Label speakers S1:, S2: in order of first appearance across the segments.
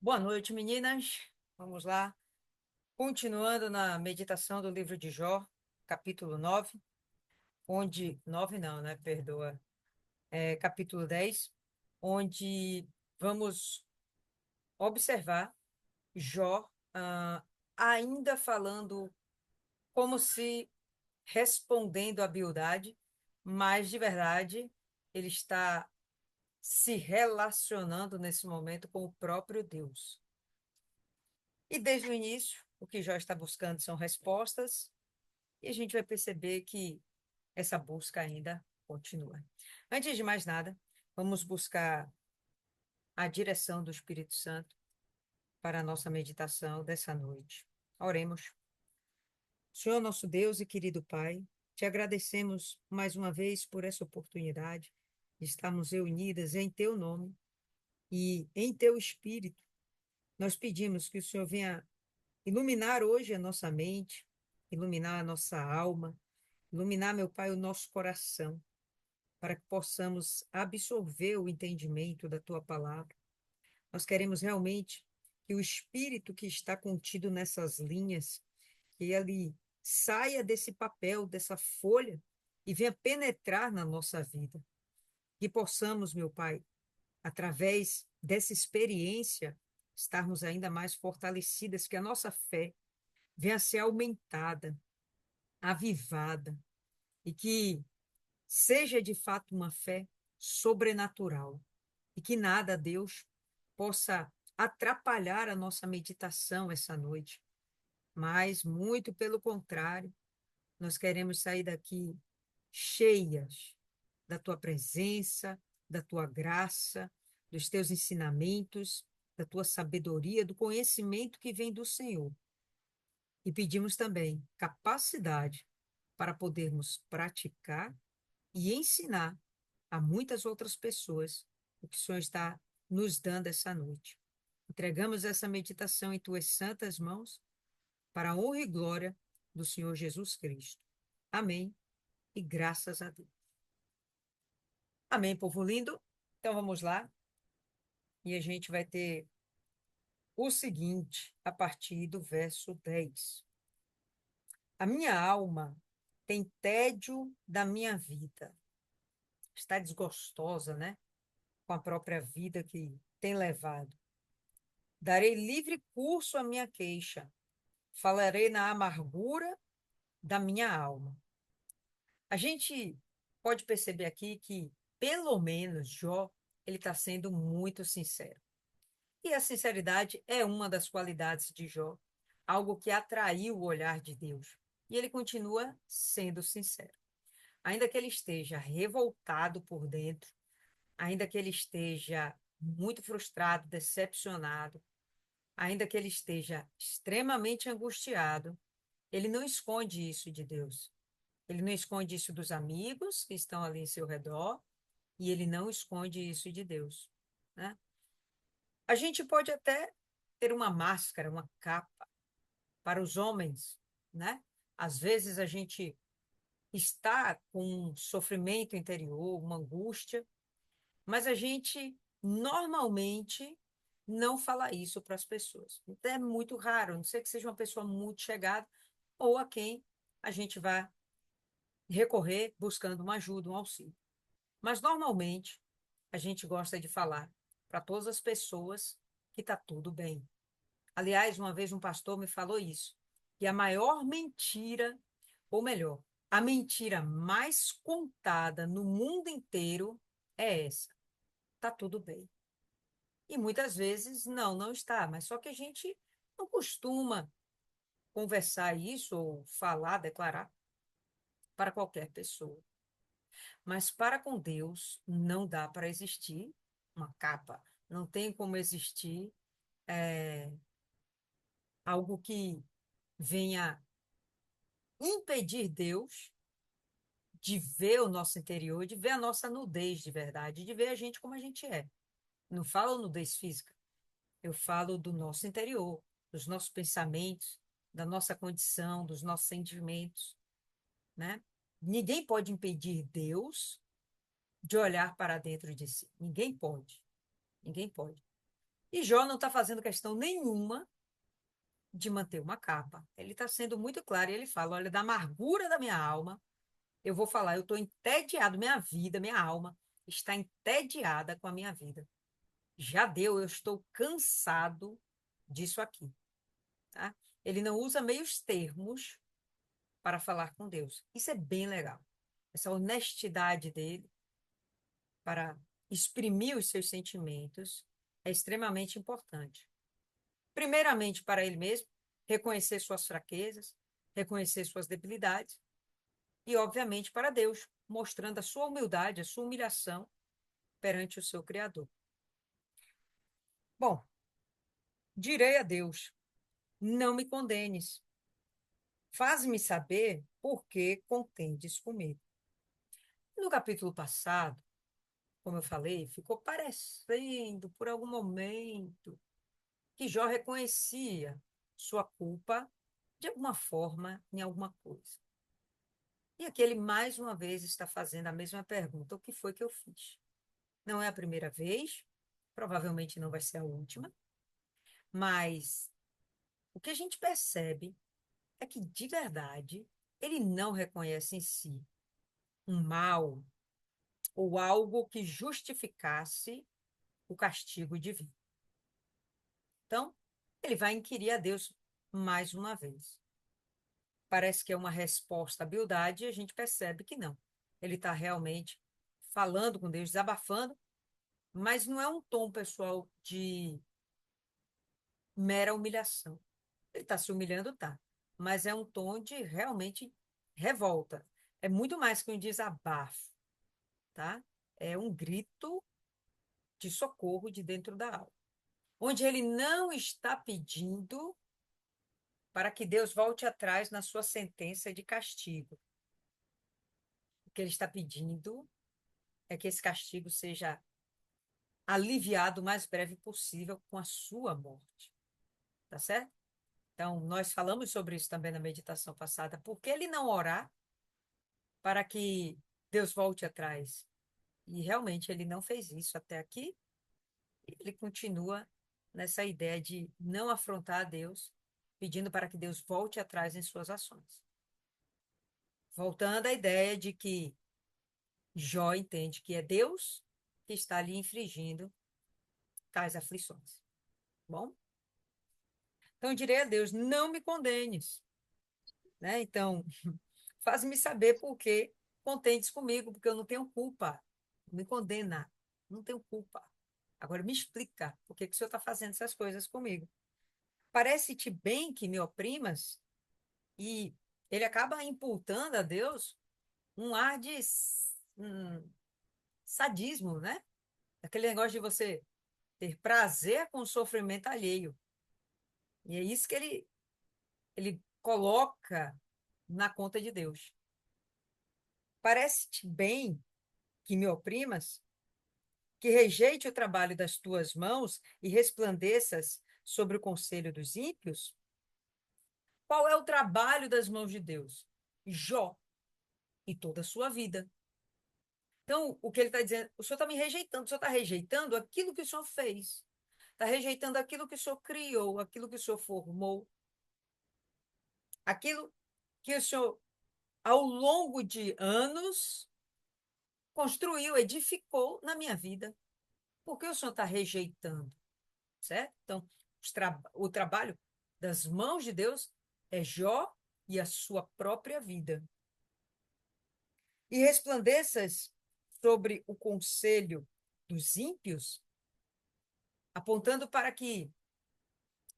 S1: Boa noite, meninas. Vamos lá. Continuando na meditação do livro de Jó, capítulo 9, onde. 9 não, né? Perdoa. Capítulo 10, onde vamos observar Jó ainda falando como se respondendo a Bildade, mas de verdade ele está se relacionando nesse momento com o próprio Deus. E desde o início, o que Jó está buscando são respostas, e a gente vai perceber que essa busca ainda continua. Antes de mais nada, vamos buscar a direção do Espírito Santo para a nossa meditação dessa noite. Oremos. Senhor, nosso Deus e querido Pai, te agradecemos mais uma vez por essa oportunidade de estarmos reunidas em Teu nome e em Teu Espírito. Nós pedimos que o Senhor venha iluminar hoje a nossa mente, iluminar a nossa alma, iluminar, meu Pai, o nosso coração, para que possamos absorver o entendimento da Tua palavra. Nós queremos realmente que o Espírito que está contido nessas linhas, que ele saia desse papel, dessa folha, e venha penetrar na nossa vida. Que possamos, meu Pai, através dessa experiência, estarmos ainda mais fortalecidas, que a nossa fé venha a ser aumentada, avivada, e que seja de fato uma fé sobrenatural, e que nada, Deus, possa atrapalhar a nossa meditação essa noite, mas muito pelo contrário, nós queremos sair daqui cheias da tua presença, da tua graça, dos teus ensinamentos, da tua sabedoria, do conhecimento que vem do Senhor. E pedimos também capacidade para podermos praticar e ensinar a muitas outras pessoas o que o Senhor está nos dando essa noite. Entregamos essa meditação em tuas santas mãos, para a honra e glória do Senhor Jesus Cristo. Amém e graças a Deus. Amém, povo lindo. Então vamos lá e a gente vai ter o seguinte a partir do verso 10. A minha alma tem tédio da minha vida. Está desgostosa, né? Com a própria vida que tem levado. Darei livre curso à minha queixa. Falarei na amargura da minha alma. A gente pode perceber aqui que, pelo menos, Jó, ele está sendo muito sincero. E a sinceridade é uma das qualidades de Jó, algo que atraiu o olhar de Deus. E ele continua sendo sincero. Ainda que ele esteja revoltado por dentro, ainda que ele esteja muito frustrado, decepcionado, ainda que ele esteja extremamente angustiado, ele não esconde isso de Deus. Ele não esconde isso dos amigos que estão ali em seu redor, e ele não esconde isso de Deus, né? A gente pode até ter uma máscara, uma capa para os homens, né? Às vezes a gente está com um sofrimento interior, uma angústia, mas a gente normalmente não fala isso para as pessoas. Então, é muito raro, a não ser que seja uma pessoa muito chegada ou a quem a gente vai recorrer buscando uma ajuda, um auxílio. Mas normalmente a gente gosta de falar para todas as pessoas que está tudo bem. Aliás, uma vez um pastor me falou isso, que a maior mentira, ou melhor, a mentira mais contada no mundo inteiro é essa. Tá tudo bem. E muitas vezes não está, mas só que a gente não costuma conversar isso ou falar, declarar para qualquer pessoa. Mas para com Deus não dá para existir uma capa, não tem como existir algo que venha impedir Deus de ver o nosso interior, de ver a nossa nudez de verdade, de ver a gente como a gente é. Não falo nudez física, eu falo do nosso interior, dos nossos pensamentos, da nossa condição, dos nossos sentimentos, né? Ninguém pode impedir Deus de olhar para dentro de si. Ninguém pode. Ninguém pode. E Jó não está fazendo questão nenhuma de manter uma capa. Ele está sendo muito claro e ele fala: olha, da amargura da minha alma, eu vou falar, eu estou entediado, minha vida, minha alma está entediada com a minha vida. Já deu, eu estou cansado disso aqui, tá? Ele não usa meios termos para falar com Deus. Isso é bem legal. Essa honestidade dele para exprimir os seus sentimentos é extremamente importante. Primeiramente, para ele mesmo, reconhecer suas fraquezas, reconhecer suas debilidades, e, obviamente, para Deus, mostrando a sua humildade, a sua humilhação perante o seu Criador. Bom, direi a Deus: não me condenes, faz-me saber por que contendes comigo. No capítulo passado, como eu falei, ficou parecendo, por algum momento, que Jó reconhecia sua culpa de alguma forma em alguma coisa. E aqui ele mais uma vez está fazendo a mesma pergunta: o que foi que eu fiz? Não é a primeira vez, provavelmente não vai ser a última, mas o que a gente percebe é que, de verdade, ele não reconhece em si um mal ou algo que justificasse o castigo divino. Então, ele vai inquirir a Deus mais uma vez. Parece que é uma resposta à beldade e a gente percebe que não. Ele está realmente falando com Deus, desabafando, mas não é um tom, pessoal, de mera humilhação. Ele está se humilhando, tá. Mas é um tom de realmente revolta. É muito mais que um desabafo, tá? É um grito de socorro de dentro da alma. Onde ele não está pedindo para que Deus volte atrás na sua sentença de castigo. O que ele está pedindo é que esse castigo seja aliviado o mais breve possível com a sua morte. Tá certo? Então, nós falamos sobre isso também na meditação passada. Por que ele não orar para que Deus volte atrás? E realmente ele não fez isso até aqui. Ele continua nessa ideia de não afrontar a Deus, pedindo para que Deus volte atrás em suas ações. Voltando à ideia de que Jó entende que é Deus que está lhe infligindo tais aflições. Bom, então eu direi a Deus: não me condenes, né? Então, faz-me saber por que contentes comigo, porque eu não tenho culpa. Não me condena, não tenho culpa. Agora me explica por que que o Senhor está fazendo essas coisas comigo. Parece-te bem que me oprimas? E ele acaba imputando a Deus um ar de um sadismo, né? Aquele negócio de você ter prazer com o sofrimento alheio. E é isso que ele coloca na conta de Deus. Parece-te bem que me oprimas, que rejeite o trabalho das tuas mãos e resplandeças sobre o conselho dos ímpios? Qual é o trabalho das mãos de Deus? Jó e toda a sua vida. Então, o que ele está dizendo, o senhor está me rejeitando, o senhor está rejeitando aquilo que o senhor fez, está rejeitando aquilo que o senhor criou, aquilo que o senhor formou, aquilo que o senhor, ao longo de anos, construiu, edificou na minha vida. Por que o senhor está rejeitando? Certo? Então, o trabalho das mãos de Deus é Jó e a sua própria vida. E resplandeças sobre o conselho dos ímpios, apontando para que,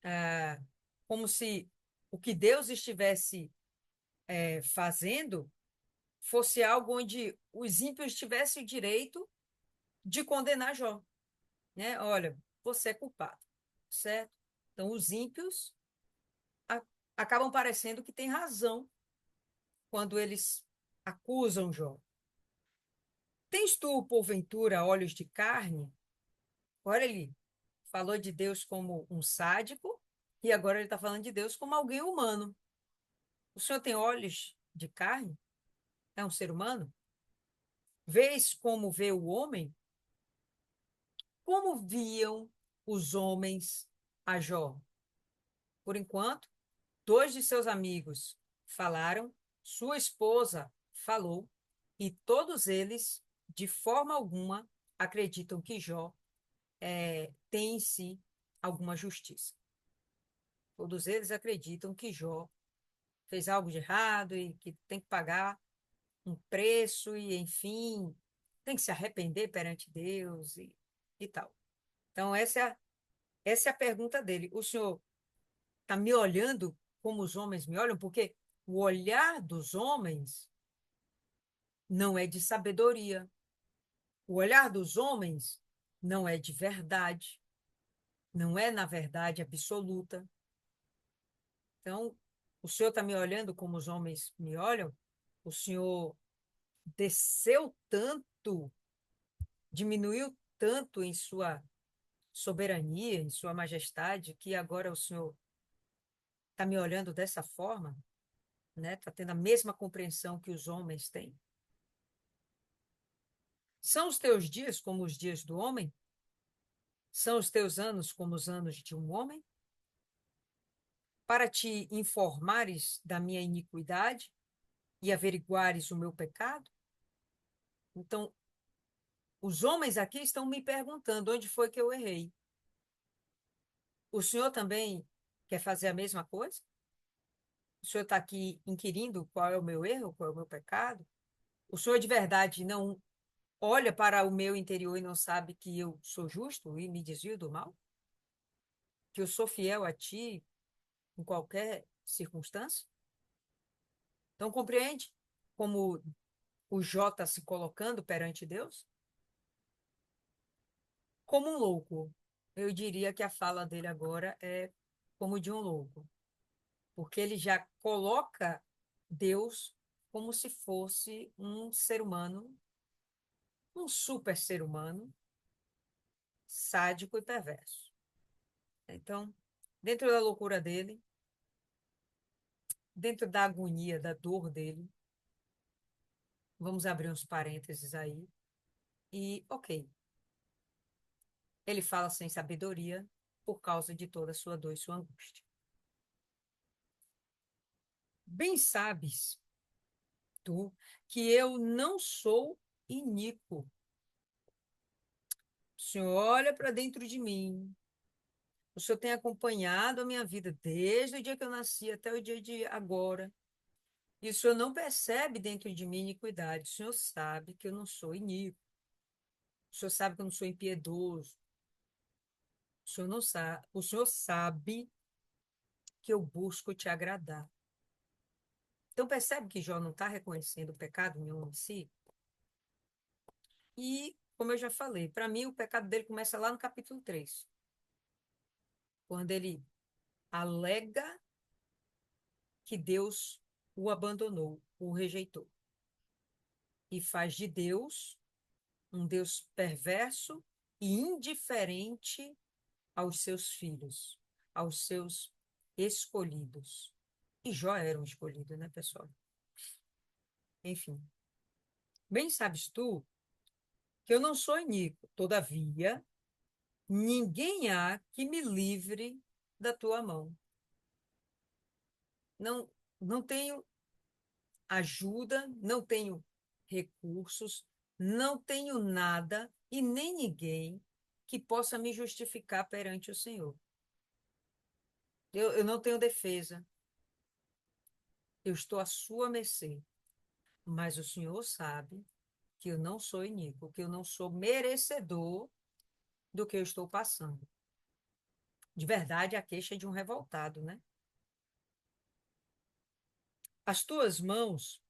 S1: ah, como se o que Deus estivesse fazendo fosse algo onde os ímpios tivessem o direito de condenar Jó, né? Olha, você é culpado, certo? Então, os ímpios a- acabam parecendo que têm razão quando eles acusam Jó. Tens tu, porventura, olhos de carne? Olha, ele falou de Deus como um sádico e agora ele está falando de Deus como alguém humano. O senhor tem olhos de carne? É um ser humano? Vês como vê o homem? Como viam os homens a Jó? Por enquanto, dois de seus amigos falaram, sua esposa falou, e todos eles, de forma alguma, acreditam que Jó tem em si alguma justiça. Todos eles acreditam que Jó fez algo de errado e que tem que pagar um preço e, enfim, tem que se arrepender perante Deus e tal. Então, essa é a pergunta dele. O senhor está me olhando como os homens me olham? Porque o olhar dos homens não é de sabedoria. O olhar dos homens não é de verdade. Não é na verdade absoluta. Então, o senhor está me olhando como os homens me olham? O senhor desceu tanto, diminuiu tanto em sua soberania, em sua majestade, que agora o senhor está me olhando dessa forma, né? Está tendo a mesma compreensão que os homens têm. São os teus dias como os dias do homem? São os teus anos como os anos de um homem? Para te informares da minha iniquidade e averiguares o meu pecado? Então, os homens aqui estão me perguntando onde foi que eu errei. O senhor também quer fazer a mesma coisa? O senhor está aqui inquirindo qual é o meu erro, qual é o meu pecado? O senhor de verdade não olha para o meu interior e não sabe que eu sou justo e me desvio do mal? Que eu sou fiel a ti em qualquer circunstância? Então, compreende como o Jó está se colocando perante Deus? Como um louco. Eu diria que a fala dele agora é como de um louco, porque ele já coloca Deus como se fosse um ser humano, um super ser humano, sádico e perverso. Então, dentro da loucura dele, dentro da agonia, da dor dele, vamos abrir uns parênteses aí, e ok, ele fala sem sabedoria por causa de toda a sua dor e sua angústia. Bem sabes tu que eu não sou iníquo. O Senhor olha para dentro de mim. O Senhor tem acompanhado a minha vida desde o dia que eu nasci até o dia de agora. E o Senhor não percebe dentro de mim iniquidade. O Senhor sabe que eu não sou iníquo. O Senhor sabe que eu não sou impiedoso. O Senhor não sabe. O Senhor sabe que eu busco te agradar. Então percebe que Jó não está reconhecendo o pecado nenhum em si? E, como eu já falei, para mim o pecado dele começa lá no capítulo 3, quando ele alega que Deus o abandonou, o rejeitou, e faz de Deus um Deus perverso e indiferente aos seus filhos, aos seus escolhidos. E Jó era um escolhido, né, pessoal? Enfim. Bem sabes tu que eu não sou iníquo, todavia, ninguém há que me livre da tua mão. Não, não tenho ajuda, não tenho recursos, não tenho nada e nem ninguém que possa me justificar perante o Senhor. Eu não tenho defesa, eu estou à sua mercê, mas o Senhor sabe que eu não sou iníquo, que eu não sou merecedor do que eu estou passando. De verdade, a queixa é de um revoltado, né? As tuas mãos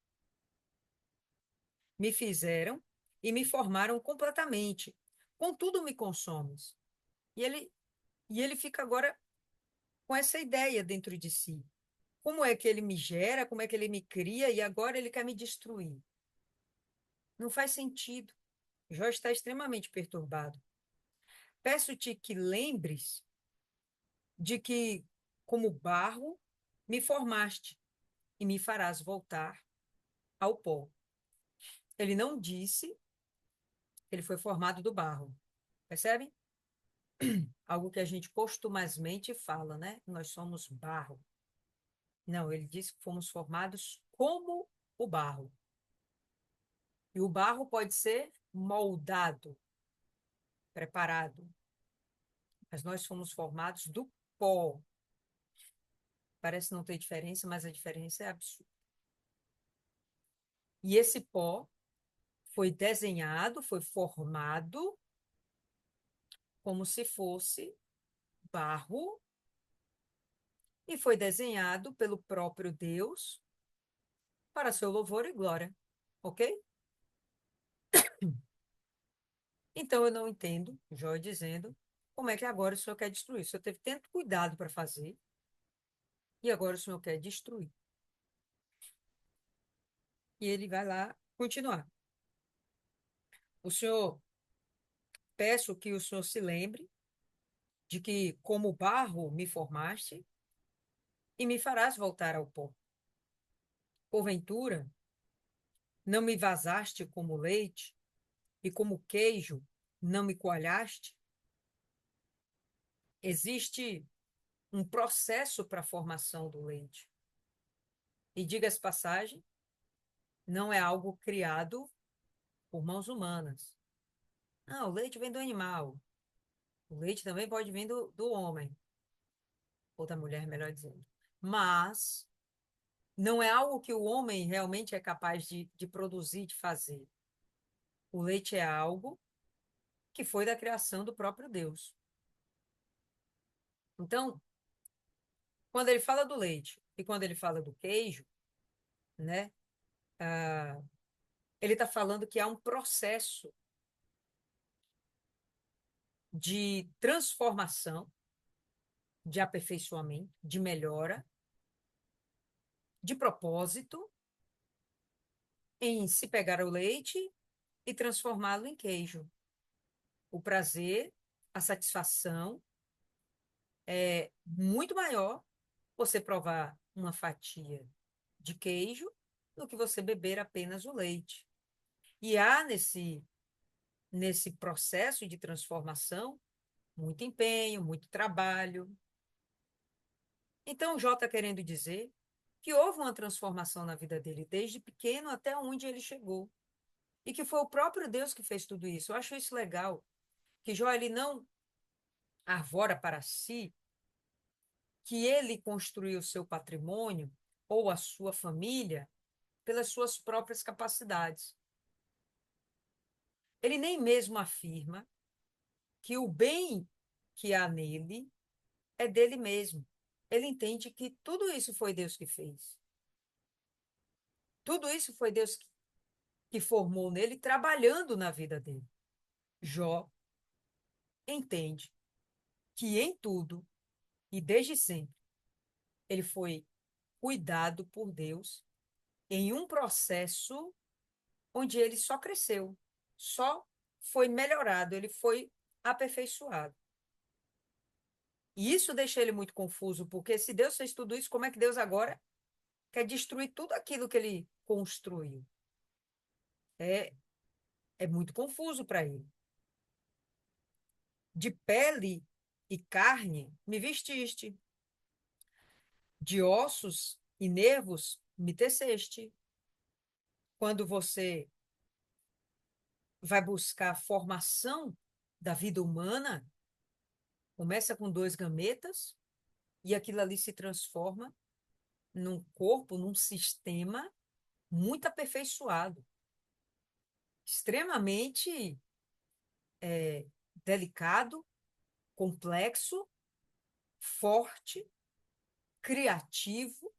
S1: me fizeram e me formaram completamente. Contudo, me consomes. E ele, e ele fica agora com essa ideia dentro de si. Como é que ele me gera, como é que ele me cria e agora ele quer me destruir? Não faz sentido. Jó está extremamente perturbado. Peço-te que lembres de que, como barro, me formaste e me farás voltar ao pó. Ele não disse que ele foi formado do barro. Percebe? algo que a gente costumazmente fala, né? Nós somos barro. Não, ele diz que fomos formados como o barro. E o barro pode ser moldado, preparado, mas nós fomos formados do pó. Parece não ter diferença, mas a diferença é absurda. E esse pó foi desenhado, foi formado como se fosse barro e foi desenhado pelo próprio Deus para seu louvor e glória. Ok? Então eu não entendo, Jó dizendo, como é que agora o senhor quer destruir? O senhor teve tanto cuidado para fazer e agora o senhor quer destruir. E ele vai lá continuar. O senhor, peço que o senhor se lembre de que, como barro, me formaste e me farás voltar ao pó. Porventura, não me vazaste como leite e como queijo não me coalhaste? Existe um processo para a formação do leite. E diga-se passagem, não é algo criado por mãos humanas. Não, o leite vem do animal. O leite também pode vir do homem, ou da mulher, melhor dizendo. Mas não é algo que o homem realmente é capaz de produzir, de fazer. O leite é algo que foi da criação do próprio Deus. Então, quando ele fala do leite e quando ele fala do queijo, né, ele está falando que há um processo de transformação, de aperfeiçoamento, de melhora, de propósito em se pegar o leite e transformá-lo em queijo. O prazer, a satisfação é muito maior você provar uma fatia de queijo do que você beber apenas o leite. E há nesse processo de transformação muito empenho, muito trabalho. Então, o Jó está querendo dizer que houve uma transformação na vida dele, desde pequeno até onde ele chegou. E que foi o próprio Deus que fez tudo isso. Eu acho isso legal, que Jó ele não arvora para si que ele construiu o seu patrimônio ou a sua família pelas suas próprias capacidades. Ele nem mesmo afirma que o bem que há nele é dele mesmo. Ele entende que tudo isso foi Deus que fez. Tudo isso foi Deus que formou nele, trabalhando na vida dele. Jó entende que em tudo e desde sempre ele foi cuidado por Deus em um processo onde ele só cresceu, só foi melhorado, ele foi aperfeiçoado. E isso deixa ele muito confuso, porque se Deus fez tudo isso, como é que Deus agora quer destruir tudo aquilo que ele construiu? É, é muito confuso para ele. De pele e carne me vestiste, de ossos e nervos me teceste. Quando você vai buscar a formação da vida humana, começa com dois gametas e aquilo ali se transforma num corpo, num sistema muito aperfeiçoado, extremamente delicado, complexo, forte, criativo.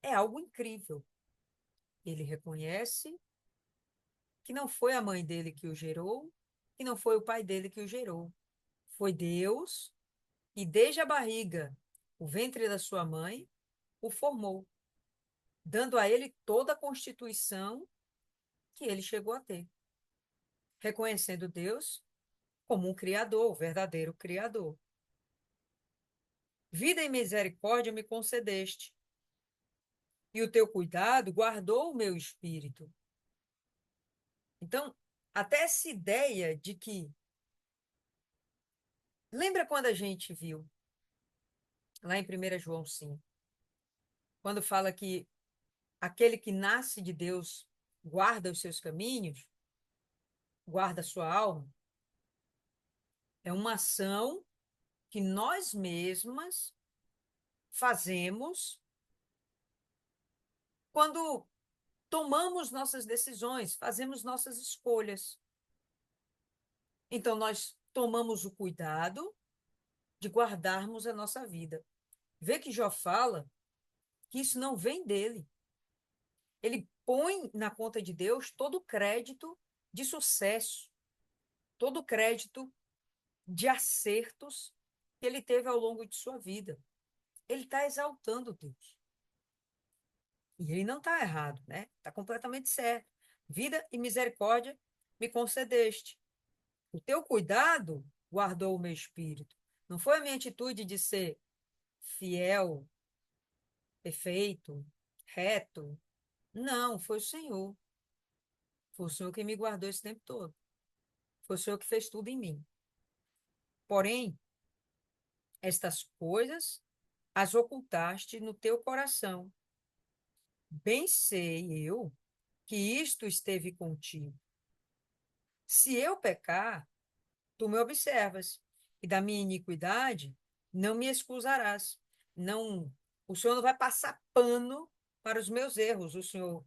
S1: É algo incrível. Ele reconhece que não foi a mãe dele que o gerou, que não foi o pai dele que o gerou. Foi Deus, e desde a barriga, o ventre da sua mãe, o formou, dando a ele toda a constituição que ele chegou a ter, reconhecendo Deus como um criador, o verdadeiro criador. Vida e misericórdia me concedeste, e o teu cuidado guardou o meu espírito. Então, até essa ideia de que Lembra quando a gente viu, lá em 1 João 5, quando fala que aquele que nasce de Deus guarda os seus caminhos, guarda a sua alma? É uma ação que nós mesmas fazemos quando tomamos nossas decisões, fazemos nossas escolhas. Então, nós tomamos o cuidado de guardarmos a nossa vida. Vê que Jó fala que isso não vem dele. Ele põe na conta de Deus todo o crédito de sucesso, todo o crédito de acertos que ele teve ao longo de sua vida. Ele está exaltando Deus. E ele não está errado, né? Está completamente certo. Vida e misericórdia me concedeste. O teu cuidado guardou o meu espírito. Não foi a minha atitude de ser fiel, perfeito, reto. Não, foi o Senhor. Foi o Senhor que me guardou esse tempo todo. Foi o Senhor que fez tudo em mim. Porém, estas coisas as ocultaste no teu coração. Bem sei eu que isto esteve contigo. Se eu pecar, tu me observas, e da minha iniquidade não me excusarás. Não, o Senhor não vai passar pano para os meus erros. O Senhor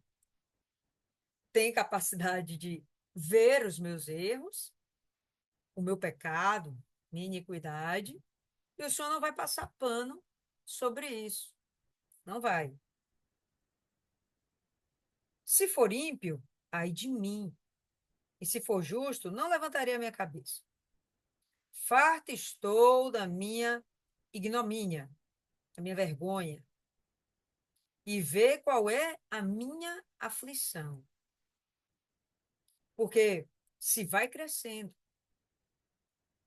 S1: tem capacidade de ver os meus erros, o meu pecado, minha iniquidade, e o Senhor não vai passar pano sobre isso. Não vai. Se for ímpio, ai de mim. E se for justo, não levantaria a minha cabeça. Farta estou da minha ignomínia, da minha vergonha, e vê qual é a minha aflição. Porque se vai crescendo,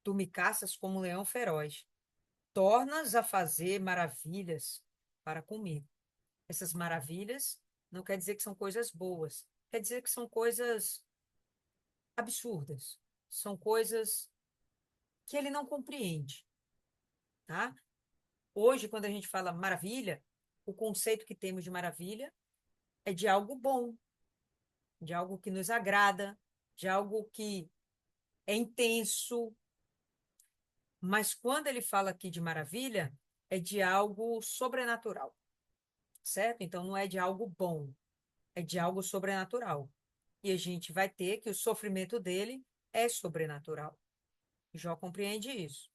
S1: tu me caças como um leão feroz, tornas a fazer maravilhas para comigo. Essas maravilhas não quer dizer que são coisas boas, quer dizer que são coisas absurdas, são coisas que ele não compreende, tá? Hoje, quando a gente fala maravilha, o conceito que temos de maravilha é de algo bom, de algo que nos agrada, de algo que é intenso. Mas quando ele fala aqui de maravilha, é de algo sobrenatural, certo? Então não é de algo bom, é de algo sobrenatural. E a gente vai ter que o sofrimento dele é sobrenatural. Jó compreende isso.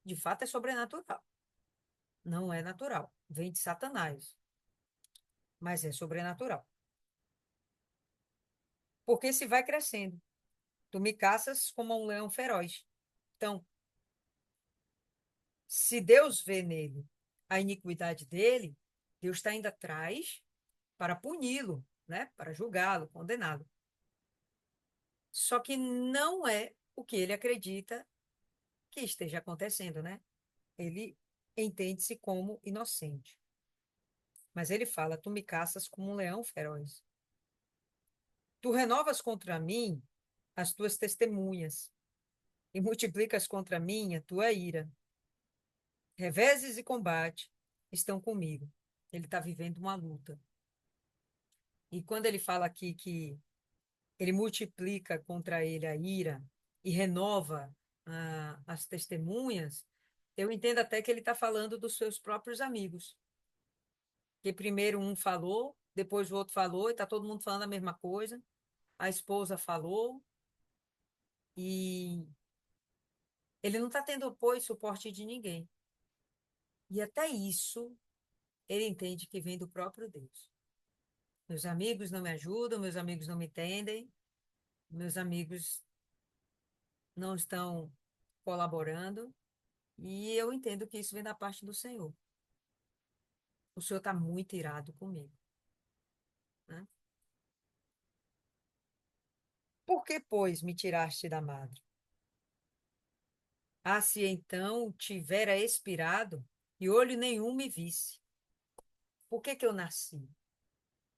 S1: De fato, é sobrenatural. Não é natural. Vem de Satanás, mas é sobrenatural. Porque se vai crescendo. Tu me caças como um leão feroz. Então, se Deus vê nele a iniquidade dele, Deus está indo atrás para puni-lo, né? Para julgá-lo, condená-lo. Só que não é o que ele acredita que esteja acontecendo, né? Ele entende-se como inocente. Mas ele fala: Tu me caças como um leão feroz. Tu renovas contra mim as tuas testemunhas e multiplicas contra mim a tua ira. Reveses e combate estão comigo. Ele está vivendo uma luta. E quando ele fala aqui que ele multiplica contra ele a ira e renova as testemunhas, eu entendo até que ele está falando dos seus próprios amigos. Que primeiro um falou, depois o outro falou, e está todo mundo falando a mesma coisa. A esposa falou, e ele não está tendo apoio e suporte de ninguém. E até isso ele entende que vem do próprio Deus. Meus amigos não me ajudam, meus amigos não me entendem, meus amigos não estão colaborando, e eu entendo que isso vem da parte do Senhor. O Senhor está muito irado comigo, né? Por que, pois, me tiraste da madre? Ah, se então tivera expirado e olho nenhum me visse. Por que que eu nasci?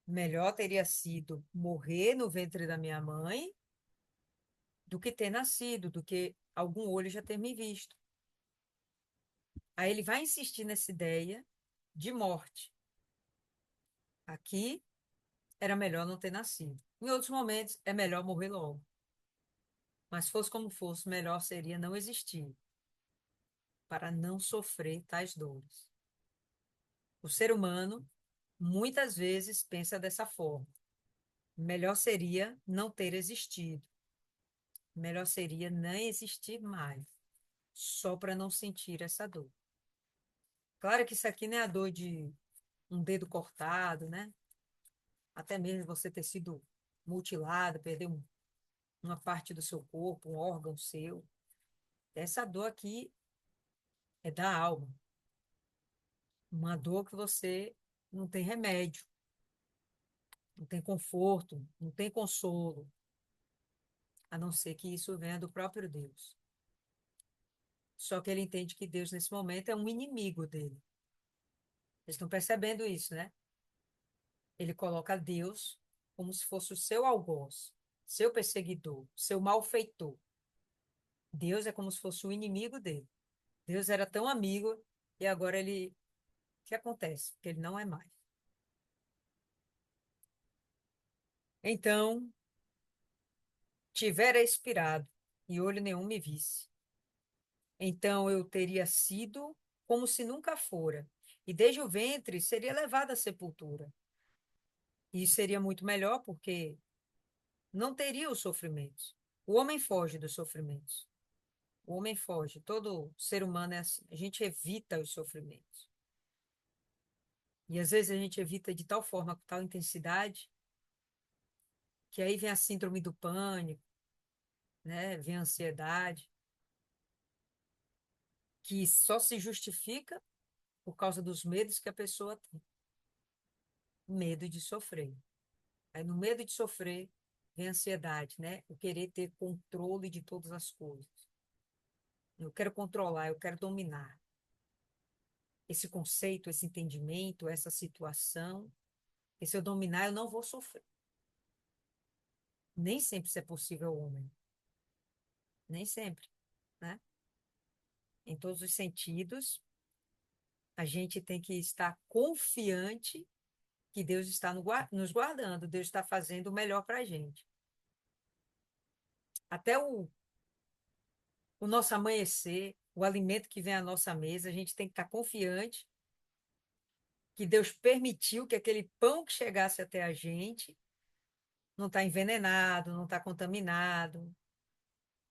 S1: Melhor teria sido morrer no ventre da minha mãe do que ter nascido, do que algum olho já ter me visto. Aí ele vai insistir nessa ideia de morte. Aqui era melhor não ter nascido. Em outros momentos, é melhor morrer logo. Mas fosse como fosse, melhor seria não existir, para não sofrer tais dores. O ser humano muitas vezes pensa dessa forma. Melhor seria não ter existido. Melhor seria nem existir mais, só para não sentir essa dor. Claro que isso aqui não é a dor de um dedo cortado, né? Até mesmo você ter sido mutilado, perder uma parte do seu corpo, um órgão seu. Essa dor aqui é da alma. Uma dor que você não tem remédio, não tem conforto, não tem consolo, a não ser que isso venha do próprio Deus. Só que ele entende que Deus, nesse momento, é um inimigo dele. Vocês estão percebendo isso, né? Ele coloca Deus como se fosse o seu algoz, seu perseguidor, seu malfeitor. Deus é como se fosse o inimigo dele. Deus era tão amigo e agora ele. O que acontece? Que ele não é mais. Então, tivera expirado e olho nenhum me visse. Então eu teria sido como se nunca fora, e desde o ventre seria levado à sepultura. E isso seria muito melhor porque não teria os sofrimentos. O homem foge dos sofrimentos. O homem foge. Todo ser humano é assim. A gente evita os sofrimentos. E às vezes a gente evita de tal forma, com tal intensidade, que aí vem a síndrome do pânico, né? Vem a ansiedade, que só se justifica por causa dos medos que a pessoa tem. Medo de sofrer. Aí no medo de sofrer vem a ansiedade, né? O querer ter controle de todas as coisas. Eu quero controlar, eu quero dominar. Esse conceito, esse entendimento, essa situação, e se eu dominar, eu não vou sofrer. Nem sempre isso é possível ao homem. Nem sempre, né? Em todos os sentidos, a gente tem que estar confiante que Deus está nos guardando, Deus está fazendo o melhor para a gente. Até o nosso amanhecer, o alimento que vem à nossa mesa, a gente tem que estar confiante que Deus permitiu que aquele pão que chegasse até a gente não está envenenado, não está contaminado,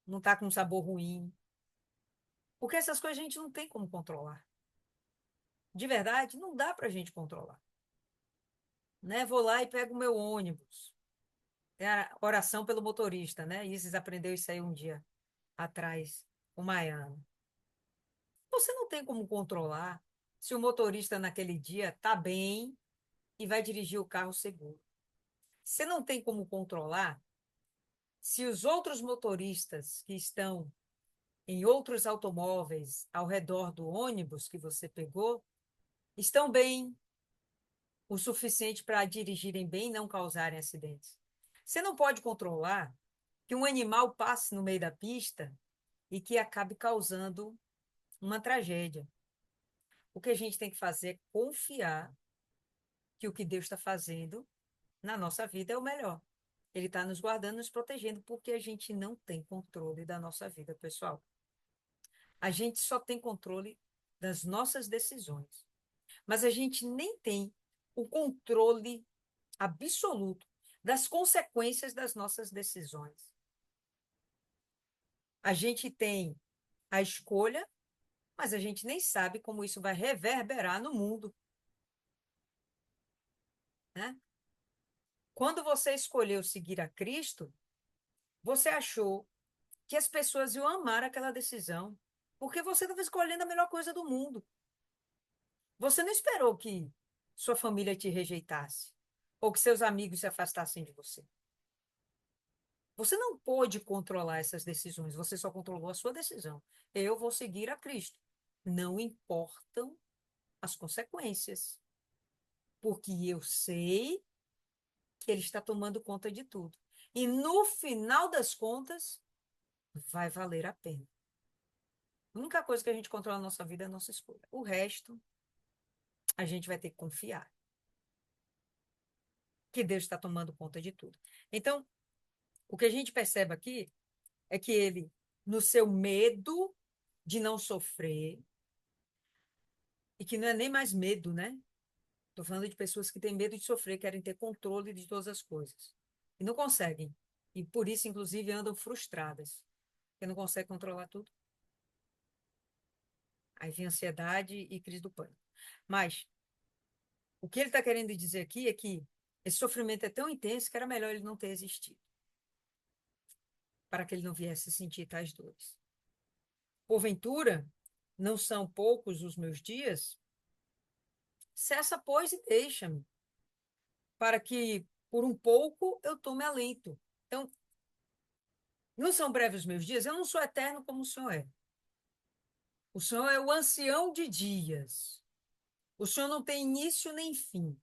S1: não está com sabor ruim. Porque essas coisas a gente não tem como controlar. De verdade, não dá para a gente controlar. Né? Vou lá e pego o meu ônibus. É a oração pelo motorista, né? Isis aprendeu isso aí um dia atrás, o Maiano. Você não tem como controlar se o motorista naquele dia está bem e vai dirigir o carro seguro. Você não tem como controlar se os outros motoristas que estão em outros automóveis ao redor do ônibus que você pegou estão bem o suficiente para dirigirem bem e não causarem acidentes. Você não pode controlar que um animal passe no meio da pista e que acabe causando uma tragédia. O que a gente tem que fazer é confiar que o que Deus está fazendo na nossa vida é o melhor. Ele está nos guardando, nos protegendo, porque a gente não tem controle da nossa vida, pessoal. A gente só tem controle das nossas decisões. Mas a gente nem tem o controle absoluto das consequências das nossas decisões. A gente tem a escolha, mas a gente nem sabe como isso vai reverberar no mundo, né? Quando você escolheu seguir a Cristo, você achou que as pessoas iam amar aquela decisão, porque você estava escolhendo a melhor coisa do mundo. Você não esperou que sua família te rejeitasse ou que seus amigos se afastassem de você. Você não pôde controlar essas decisões, você só controlou a sua decisão. Eu vou seguir a Cristo. Não importam as consequências, porque eu sei que Ele está tomando conta de tudo. E no final das contas, vai valer a pena. A única coisa que a gente controla na nossa vida é a nossa escolha. O resto, a gente vai ter que confiar que Deus está tomando conta de tudo. Então, o que a gente percebe aqui é que ele, no seu medo de não sofrer, e que não é nem mais medo, né? Estou falando de pessoas que têm medo de sofrer, querem ter controle de todas as coisas. E não conseguem. E por isso, inclusive, andam frustradas, porque não conseguem controlar tudo. Aí vem ansiedade e crise do pânico. Mas o que ele está querendo dizer aqui é que esse sofrimento é tão intenso que era melhor ele não ter existido, para que ele não viesse sentir tais dores. Porventura, não são poucos os meus dias? Cessa, pois, e deixa-me, para que por um pouco eu tome alento. Então, não são breves os meus dias? Eu não sou eterno como o Senhor é. O Senhor é o ancião de dias. O Senhor não tem início nem fim.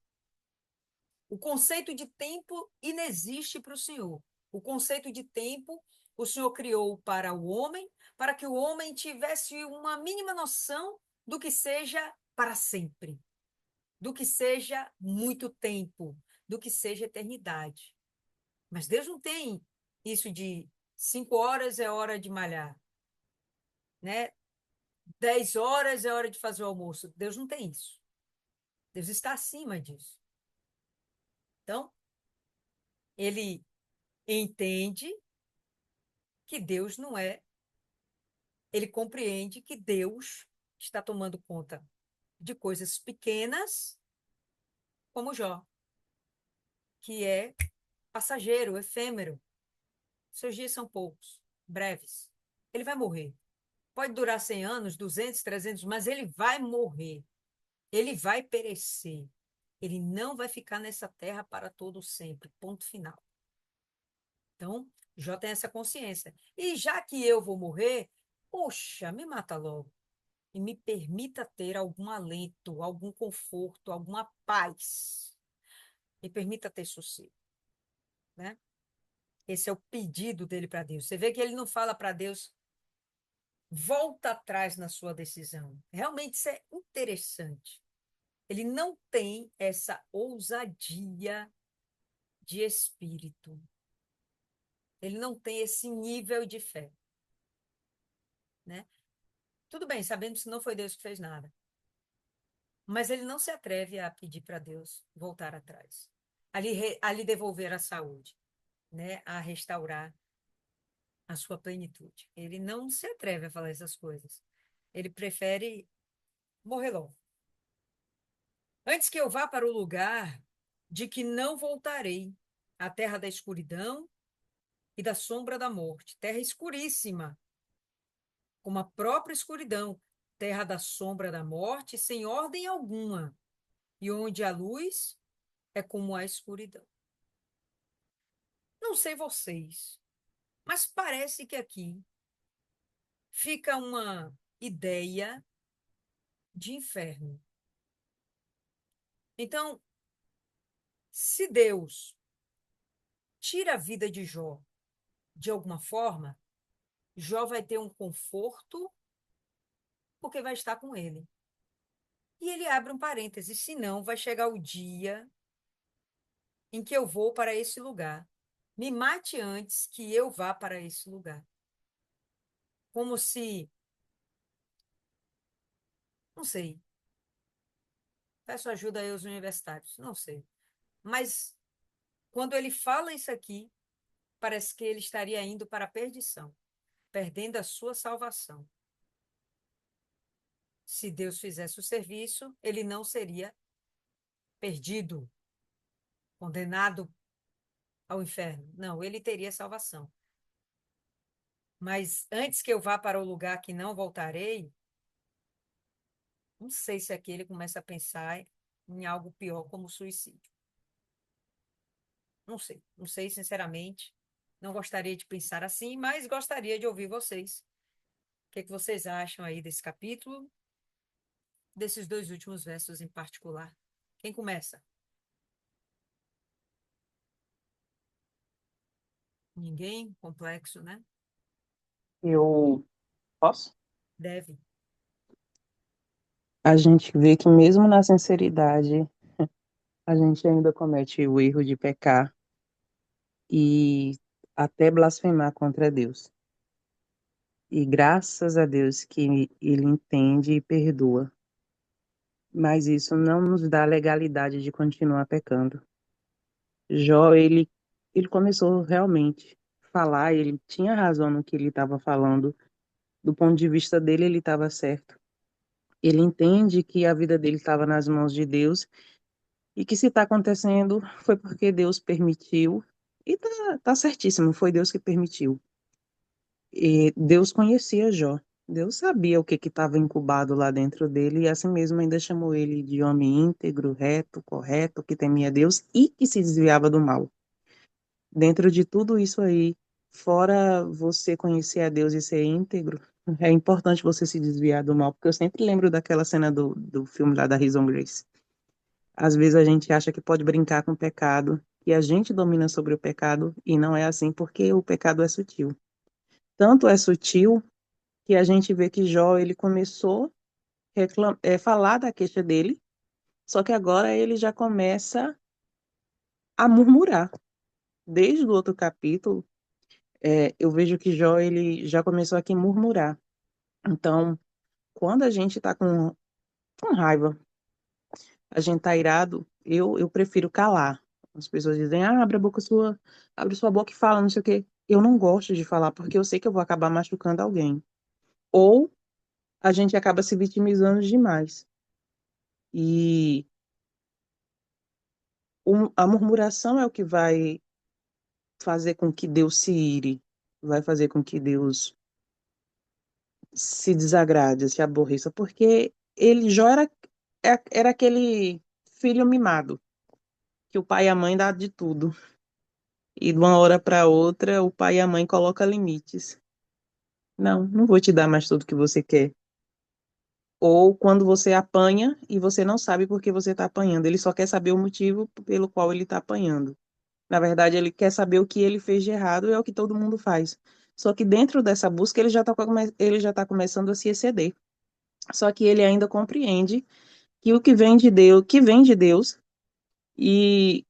S1: O conceito de tempo inexiste para o Senhor. O conceito de tempo o Senhor criou para o homem, para que o homem tivesse uma mínima noção do que seja para sempre, do que seja muito tempo, do que seja eternidade. Mas Deus não tem isso de 5 horas é hora de malhar, né? 10 horas é hora de fazer o almoço. Deus não tem isso. Deus está acima disso. Então, ele entende que Deus não é, ele compreende que Deus está tomando conta de coisas pequenas, como Jó, que é passageiro, efêmero. Seus dias são poucos, breves. Ele vai morrer. Pode durar 100 anos, 200, 300, mas ele vai morrer. Ele vai perecer. Ele não vai ficar nessa terra para todo sempre. Ponto final. Então, Jó tem essa consciência. E já que eu vou morrer, poxa, me mata logo. E me permita ter algum alento, algum conforto, alguma paz. Me permita ter sossego, né? Esse é o pedido dele para Deus. Você vê que ele não fala para Deus, volta atrás na sua decisão. Realmente isso é interessante. Ele não tem essa ousadia de espírito. Ele não tem esse nível de fé, né? Tudo bem, sabemos que não foi Deus que fez nada. Mas ele não se atreve a pedir para Deus voltar atrás, a lhe devolver a saúde, né? A restaurar a sua plenitude. Ele não se atreve a falar essas coisas. Ele prefere morrer logo. Antes que eu vá para o lugar de que não voltarei, a terra da escuridão e da sombra da morte, terra escuríssima, como a própria escuridão, terra da sombra da morte, sem ordem alguma, e onde a luz é como a escuridão. Não sei vocês, mas parece que aqui fica uma ideia de inferno. Então, se Deus tira a vida de Jó de alguma forma, Jó vai ter um conforto porque vai estar com ele. E ele abre um parêntese, senão vai chegar o dia em que eu vou para esse lugar. Me mate antes que eu vá para esse lugar. Como se, não sei, peço ajuda aí aos universitários, não sei. Mas quando ele fala isso aqui, parece que ele estaria indo para a perdição, perdendo a sua salvação. Se Deus fizesse o serviço, ele não seria perdido, condenado ao inferno. Não, ele teria salvação. Mas antes que eu vá para o lugar que não voltarei, não sei se aqui ele começa a pensar em algo pior como suicídio. Não sei, não sei sinceramente. Não gostaria de pensar assim, mas gostaria de ouvir vocês. O que é que vocês acham aí desse capítulo, desses dois últimos versos em particular? Quem começa? Ninguém? Complexo, né?
S2: Eu posso?
S1: Deve.
S2: A gente vê que mesmo na sinceridade, a gente ainda comete o erro de pecar e até blasfemar contra Deus. E graças a Deus que ele entende e perdoa. Mas isso não nos dá legalidade de continuar pecando. Jó, ele começou realmente a falar, ele tinha razão no que ele estava falando. Do ponto de vista dele, ele estava certo. Ele entende que a vida dele estava nas mãos de Deus e que se está acontecendo foi porque Deus permitiu. E tá certíssimo, foi Deus que permitiu. E Deus conhecia Jó. Deus sabia o que estava incubado lá dentro dele e assim mesmo ainda chamou ele de homem íntegro, reto, correto, que temia Deus e que se desviava do mal. Dentro de tudo isso aí, fora você conhecer a Deus e ser íntegro, é importante você se desviar do mal, porque eu sempre lembro daquela cena do filme lá da Rison Grace. Às vezes a gente acha que pode brincar com o pecado, que a gente domina sobre o pecado, e não é assim, porque o pecado é sutil. Tanto é sutil que a gente vê que Jó, ele começou a falar da queixa dele, só que agora ele já começa a murmurar. Desde o outro capítulo, eu vejo que Jó, ele já começou aqui a murmurar. Então, quando a gente está com raiva, a gente está irado, eu prefiro calar. As pessoas dizem, abre a boca sua, abre sua boca e fala, não sei o quê. Eu não gosto de falar, porque eu sei que eu vou acabar machucando alguém. Ou a gente acaba se vitimizando demais. E a murmuração é o que vai fazer com que Deus se ire, vai fazer com que Deus se desagrade, se aborreça, porque ele já era aquele filho mimado, que o pai e a mãe dá de tudo. E de uma hora para outra, o pai e a mãe colocam limites. Não, não vou te dar mais tudo que você quer. Ou quando você apanha e você não sabe por que você está apanhando, ele só quer saber o motivo pelo qual ele está apanhando. Na verdade, ele quer saber o que ele fez de errado, e é o que todo mundo faz. Só que dentro dessa busca, ele já tá começando a se exceder. Só que ele ainda compreende que o que vem de Deus, e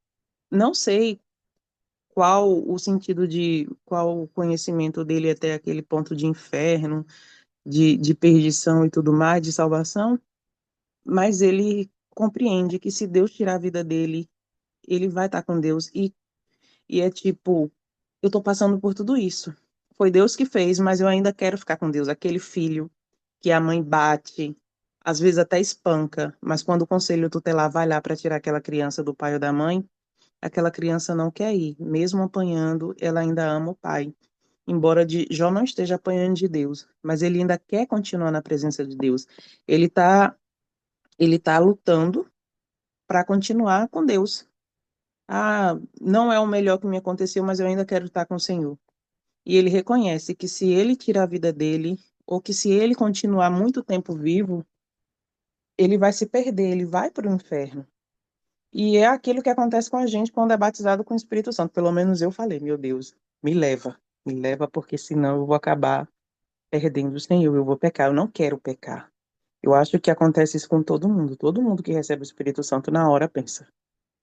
S2: não sei qual o sentido qual o conhecimento dele até aquele ponto de inferno, de perdição e tudo mais, de salvação, mas ele compreende que se Deus tirar a vida dele, ele vai estar com Deus. E é tipo, eu tô passando por tudo isso. Foi Deus que fez, mas eu ainda quero ficar com Deus. Aquele filho que a mãe bate, às vezes até espanca, mas quando o conselho tutelar vai lá para tirar aquela criança do pai ou da mãe, aquela criança não quer ir. Mesmo apanhando, ela ainda ama o pai. Embora Jó não esteja apanhando de Deus, mas ele ainda quer continuar na presença de Deus. Ele tá, ele tá lutando para continuar com Deus. Ah, não é o melhor que me aconteceu, mas eu ainda quero estar com o Senhor. E ele reconhece que se ele tirar a vida dele, ou que se ele continuar muito tempo vivo, ele vai se perder, ele vai para o inferno. E é aquilo que acontece com a gente quando é batizado com o Espírito Santo. Pelo menos eu falei, meu Deus, me leva, porque senão eu vou acabar perdendo o Senhor, eu vou pecar, eu não quero pecar. Eu acho que acontece isso com todo mundo que recebe o Espírito Santo na hora pensa,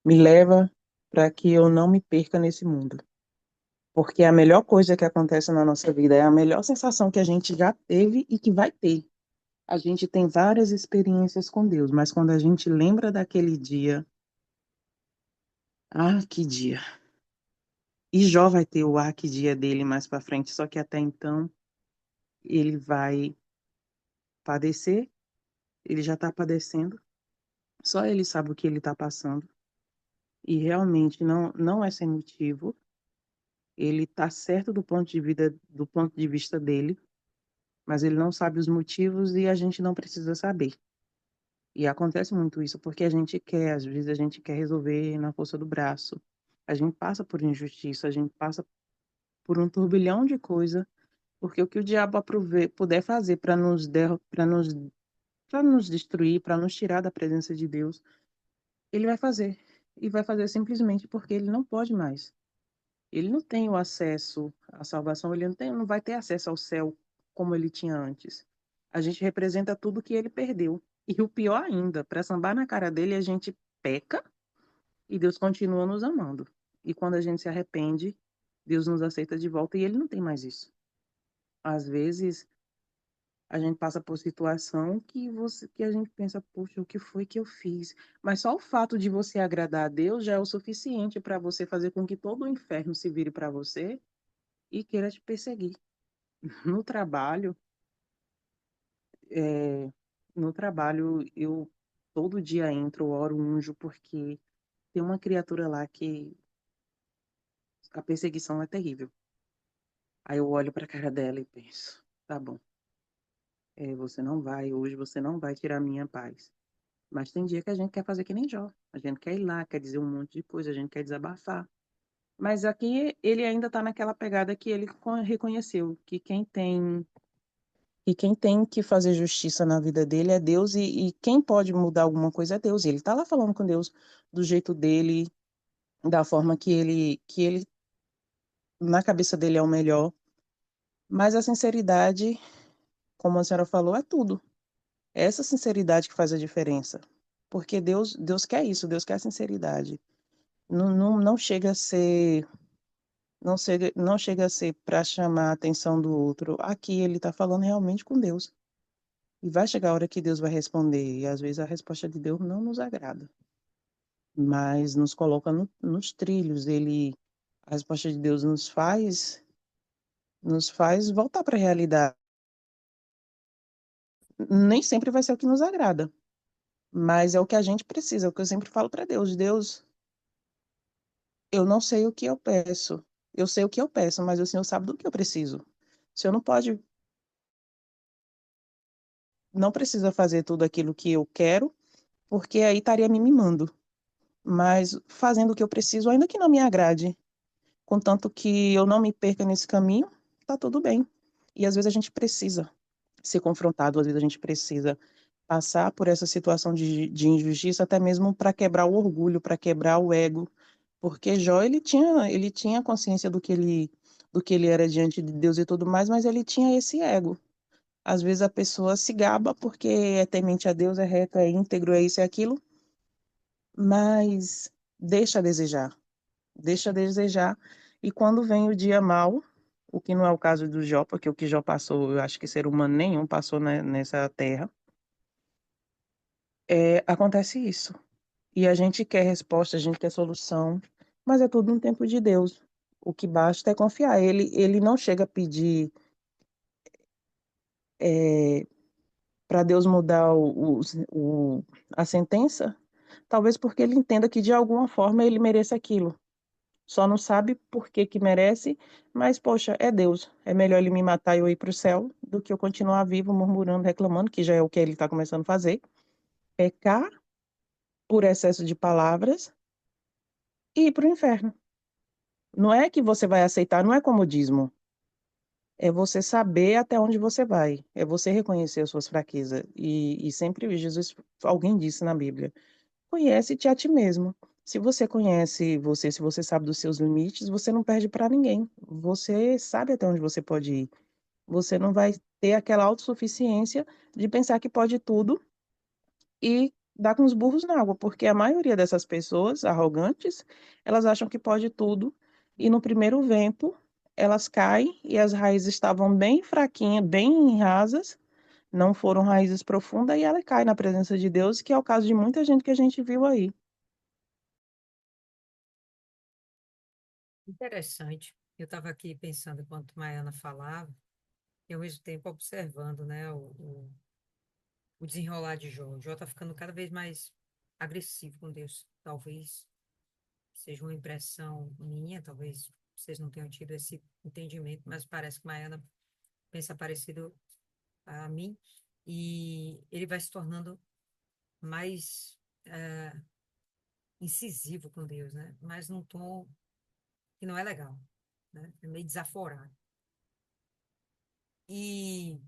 S2: me leva para que eu não me perca nesse mundo. Porque a melhor coisa que acontece na nossa vida é a melhor sensação que a gente já teve e que vai ter. A gente tem várias experiências com Deus, mas quando a gente lembra daquele dia, que dia. E Jó vai ter o que dia dele mais para frente, só que até então ele vai padecer, ele já está padecendo, só ele sabe o que ele está passando. E realmente não é sem motivo. Ele está certo do ponto de vista dele, mas ele não sabe os motivos e a gente não precisa saber. E acontece muito isso porque a gente quer, às vezes a gente quer resolver na força do braço. A gente passa por injustiça, a gente passa por um turbilhão de coisa, porque o que o diabo puder fazer para nos destruir, para nos tirar da presença de Deus, ele vai fazer. E vai fazer simplesmente porque ele não pode mais. Ele não tem o acesso à salvação, ele não vai ter acesso ao céu como ele tinha antes. A gente representa tudo que ele perdeu. E o pior ainda, para sambar na cara dele, a gente peca e Deus continua nos amando. E quando a gente se arrepende, Deus nos aceita de volta e ele não tem mais isso. Às vezes, a gente passa por situação que a gente pensa, poxa, o que foi que eu fiz? Mas só o fato de você agradar a Deus já é o suficiente para você fazer com que todo o inferno se vire para você e queira te perseguir. No trabalho, é, no trabalho eu todo dia entro, oro, unjo, porque tem uma criatura lá que a perseguição é terrível. Aí eu olho para a cara dela e penso, tá bom, você não vai, hoje você não vai tirar a minha paz. Mas tem dia que a gente quer fazer que nem Jó. A gente quer ir lá, quer dizer um monte de coisa, a gente quer desabafar. Mas aqui ele ainda está naquela pegada que ele reconheceu que quem tem que fazer justiça na vida dele é Deus e quem pode mudar alguma coisa é Deus. E ele está lá falando com Deus do jeito dele, da forma que ele na cabeça dele é o melhor. Mas a sinceridade, como a senhora falou, é tudo. É essa sinceridade que faz a diferença. Porque Deus quer isso, Deus quer sinceridade. Não chega a ser, não chega a ser para chamar a atenção do outro. Aqui ele está falando realmente com Deus. E vai chegar a hora que Deus vai responder. E às vezes a resposta de Deus não nos agrada, mas nos coloca nos trilhos. A resposta de Deus nos faz voltar para a realidade. Nem sempre vai ser o que nos agrada, mas é o que a gente precisa. É o que eu sempre falo para Deus. Deus, eu não sei o que eu peço. Eu sei o que eu peço, mas o Senhor sabe do que eu preciso. O Senhor não pode, não precisa fazer tudo aquilo que eu quero, porque aí estaria me mimando. Mas fazendo o que eu preciso, ainda que não me agrade, contanto que eu não me perca nesse caminho, tá tudo bem. E às vezes a gente precisa ser confrontado, às vezes a gente precisa passar por essa situação de injustiça, até mesmo para quebrar o orgulho, para quebrar o ego, porque Jó ele tinha consciência do que ele era diante de Deus e tudo mais, mas ele tinha esse ego. Às vezes a pessoa se gaba porque é temente a Deus, é reto, é íntegro, é isso e aquilo, mas deixa a desejar, deixa a desejar. E quando vem o dia mau, o que não é o caso do Jó, porque o que Jó passou, eu acho que ser humano nenhum passou nessa terra, acontece isso. E a gente quer resposta, a gente quer solução, mas é tudo no tempo de Deus. O que basta é confiar. Ele não chega a pedir para Deus mudar a sentença, talvez porque ele entenda que de alguma forma ele merece aquilo. Só não sabe por que que merece, mas, poxa, é Deus. É melhor ele me matar e eu ir para o céu do que eu continuar vivo, murmurando, reclamando, que já é o que ele está começando a fazer. Pecar por excesso de palavras e ir para o inferno. Não é que você vai aceitar, não é comodismo. É você saber até onde você vai. É você reconhecer as suas fraquezas. E sempre Jesus, alguém disse na Bíblia, conhece-te a ti mesmo. Se você conhece você, se você sabe dos seus limites, você não perde para ninguém. Você sabe até onde você pode ir. Você não vai ter aquela autossuficiência de pensar que pode tudo e dar com os burros na água, porque a maioria dessas pessoas arrogantes, elas acham que pode tudo e no primeiro vento elas caem e as raízes estavam bem fraquinhas, bem rasas, não foram raízes profundas e ela cai na presença de Deus, que é o caso de muita gente que a gente viu aí.
S1: Interessante. Eu estava aqui pensando enquanto Maiana falava, e ao mesmo tempo observando, né, o desenrolar de Jó. Jó está ficando cada vez mais agressivo com Deus. Talvez seja uma impressão minha, talvez vocês não tenham tido esse entendimento, mas parece que Maiana pensa parecido a mim, e ele vai se tornando mais incisivo com Deus, né? Mas num tom que não é legal, né? É meio desaforado. E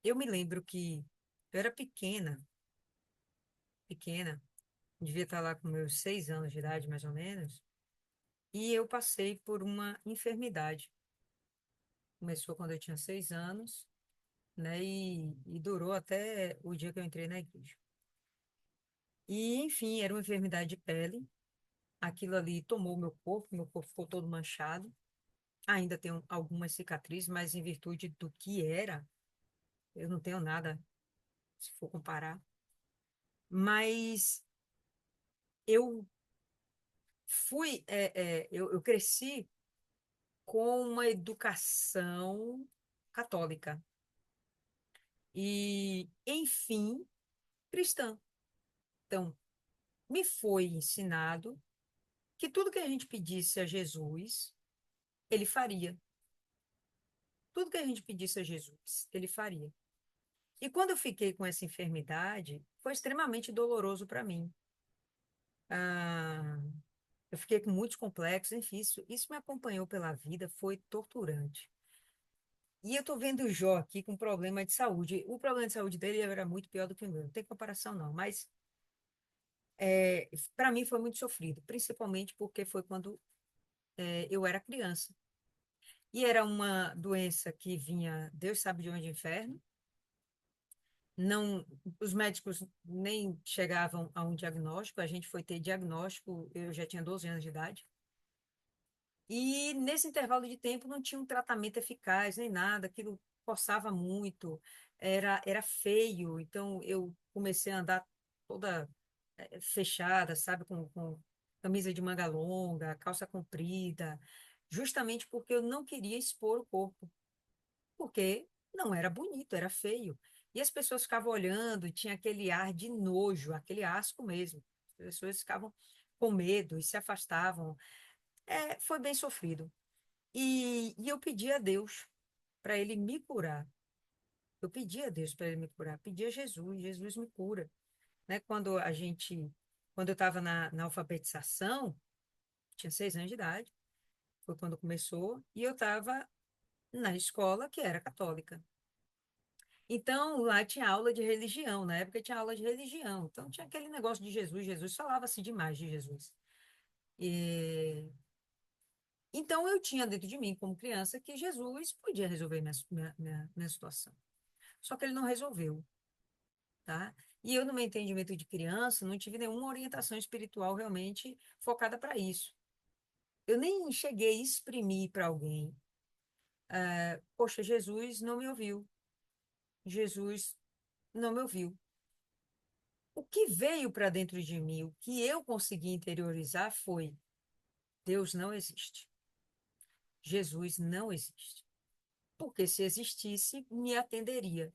S1: eu me lembro que eu era pequena, pequena, devia estar lá com meus 6 anos de idade, mais ou menos, e eu passei por uma enfermidade. Começou quando eu tinha 6 anos, né? E durou até o dia que eu entrei na igreja. E, enfim, era uma enfermidade de pele. Aquilo ali tomou meu corpo ficou todo manchado. Ainda tenho algumas cicatrizes, mas em virtude do que era, eu não tenho nada, se for comparar. Mas eu eu cresci com uma educação católica e, enfim, cristã. Então, me foi ensinado que tudo que a gente pedisse a Jesus, ele faria. Tudo que a gente pedisse a Jesus, ele faria. E quando eu fiquei com essa enfermidade, foi extremamente doloroso para mim. Ah, eu fiquei com muitos complexos, enfim, isso me acompanhou pela vida, foi torturante. E eu tô vendo o Jó aqui com problema de saúde. O problema de saúde dele era muito pior do que o meu, não tem comparação não, mas para mim foi muito sofrido, principalmente porque foi quando eu era criança. E era uma doença que vinha, Deus sabe de onde, inferno. Não, os médicos nem chegavam a um diagnóstico, a gente foi ter diagnóstico, eu já tinha 12 anos de idade. E nesse intervalo de tempo não tinha um tratamento eficaz nem nada, aquilo coçava muito, era feio, então eu comecei a andar toda fechada, sabe, com camisa de manga longa, calça comprida, justamente porque eu não queria expor o corpo, porque não era bonito, era feio. E as pessoas ficavam olhando, e tinha aquele ar de nojo, aquele asco mesmo. As pessoas ficavam com medo e se afastavam. Foi bem sofrido. E eu pedi a Deus para ele me curar. Eu pedi a Deus para ele me curar. Pedi a Jesus, Jesus me cura. Né? Quando eu estava na alfabetização, tinha 6 anos de idade, foi quando começou, e eu estava na escola que era católica. Então, lá tinha aula de religião, na época tinha aula de religião. Então, tinha aquele negócio de Jesus, Jesus falava-se demais de Jesus. E... Então, eu tinha dentro de mim, como criança, que Jesus podia resolver minha situação. Só que ele não resolveu, tá? E eu, no meu entendimento de criança, não tive nenhuma orientação espiritual realmente focada para isso. Eu nem cheguei a exprimir para alguém. Poxa, Jesus não me ouviu. Jesus não me ouviu. O que veio para dentro de mim, o que eu consegui interiorizar foi: Deus não existe. Jesus não existe. Porque se existisse, me atenderia.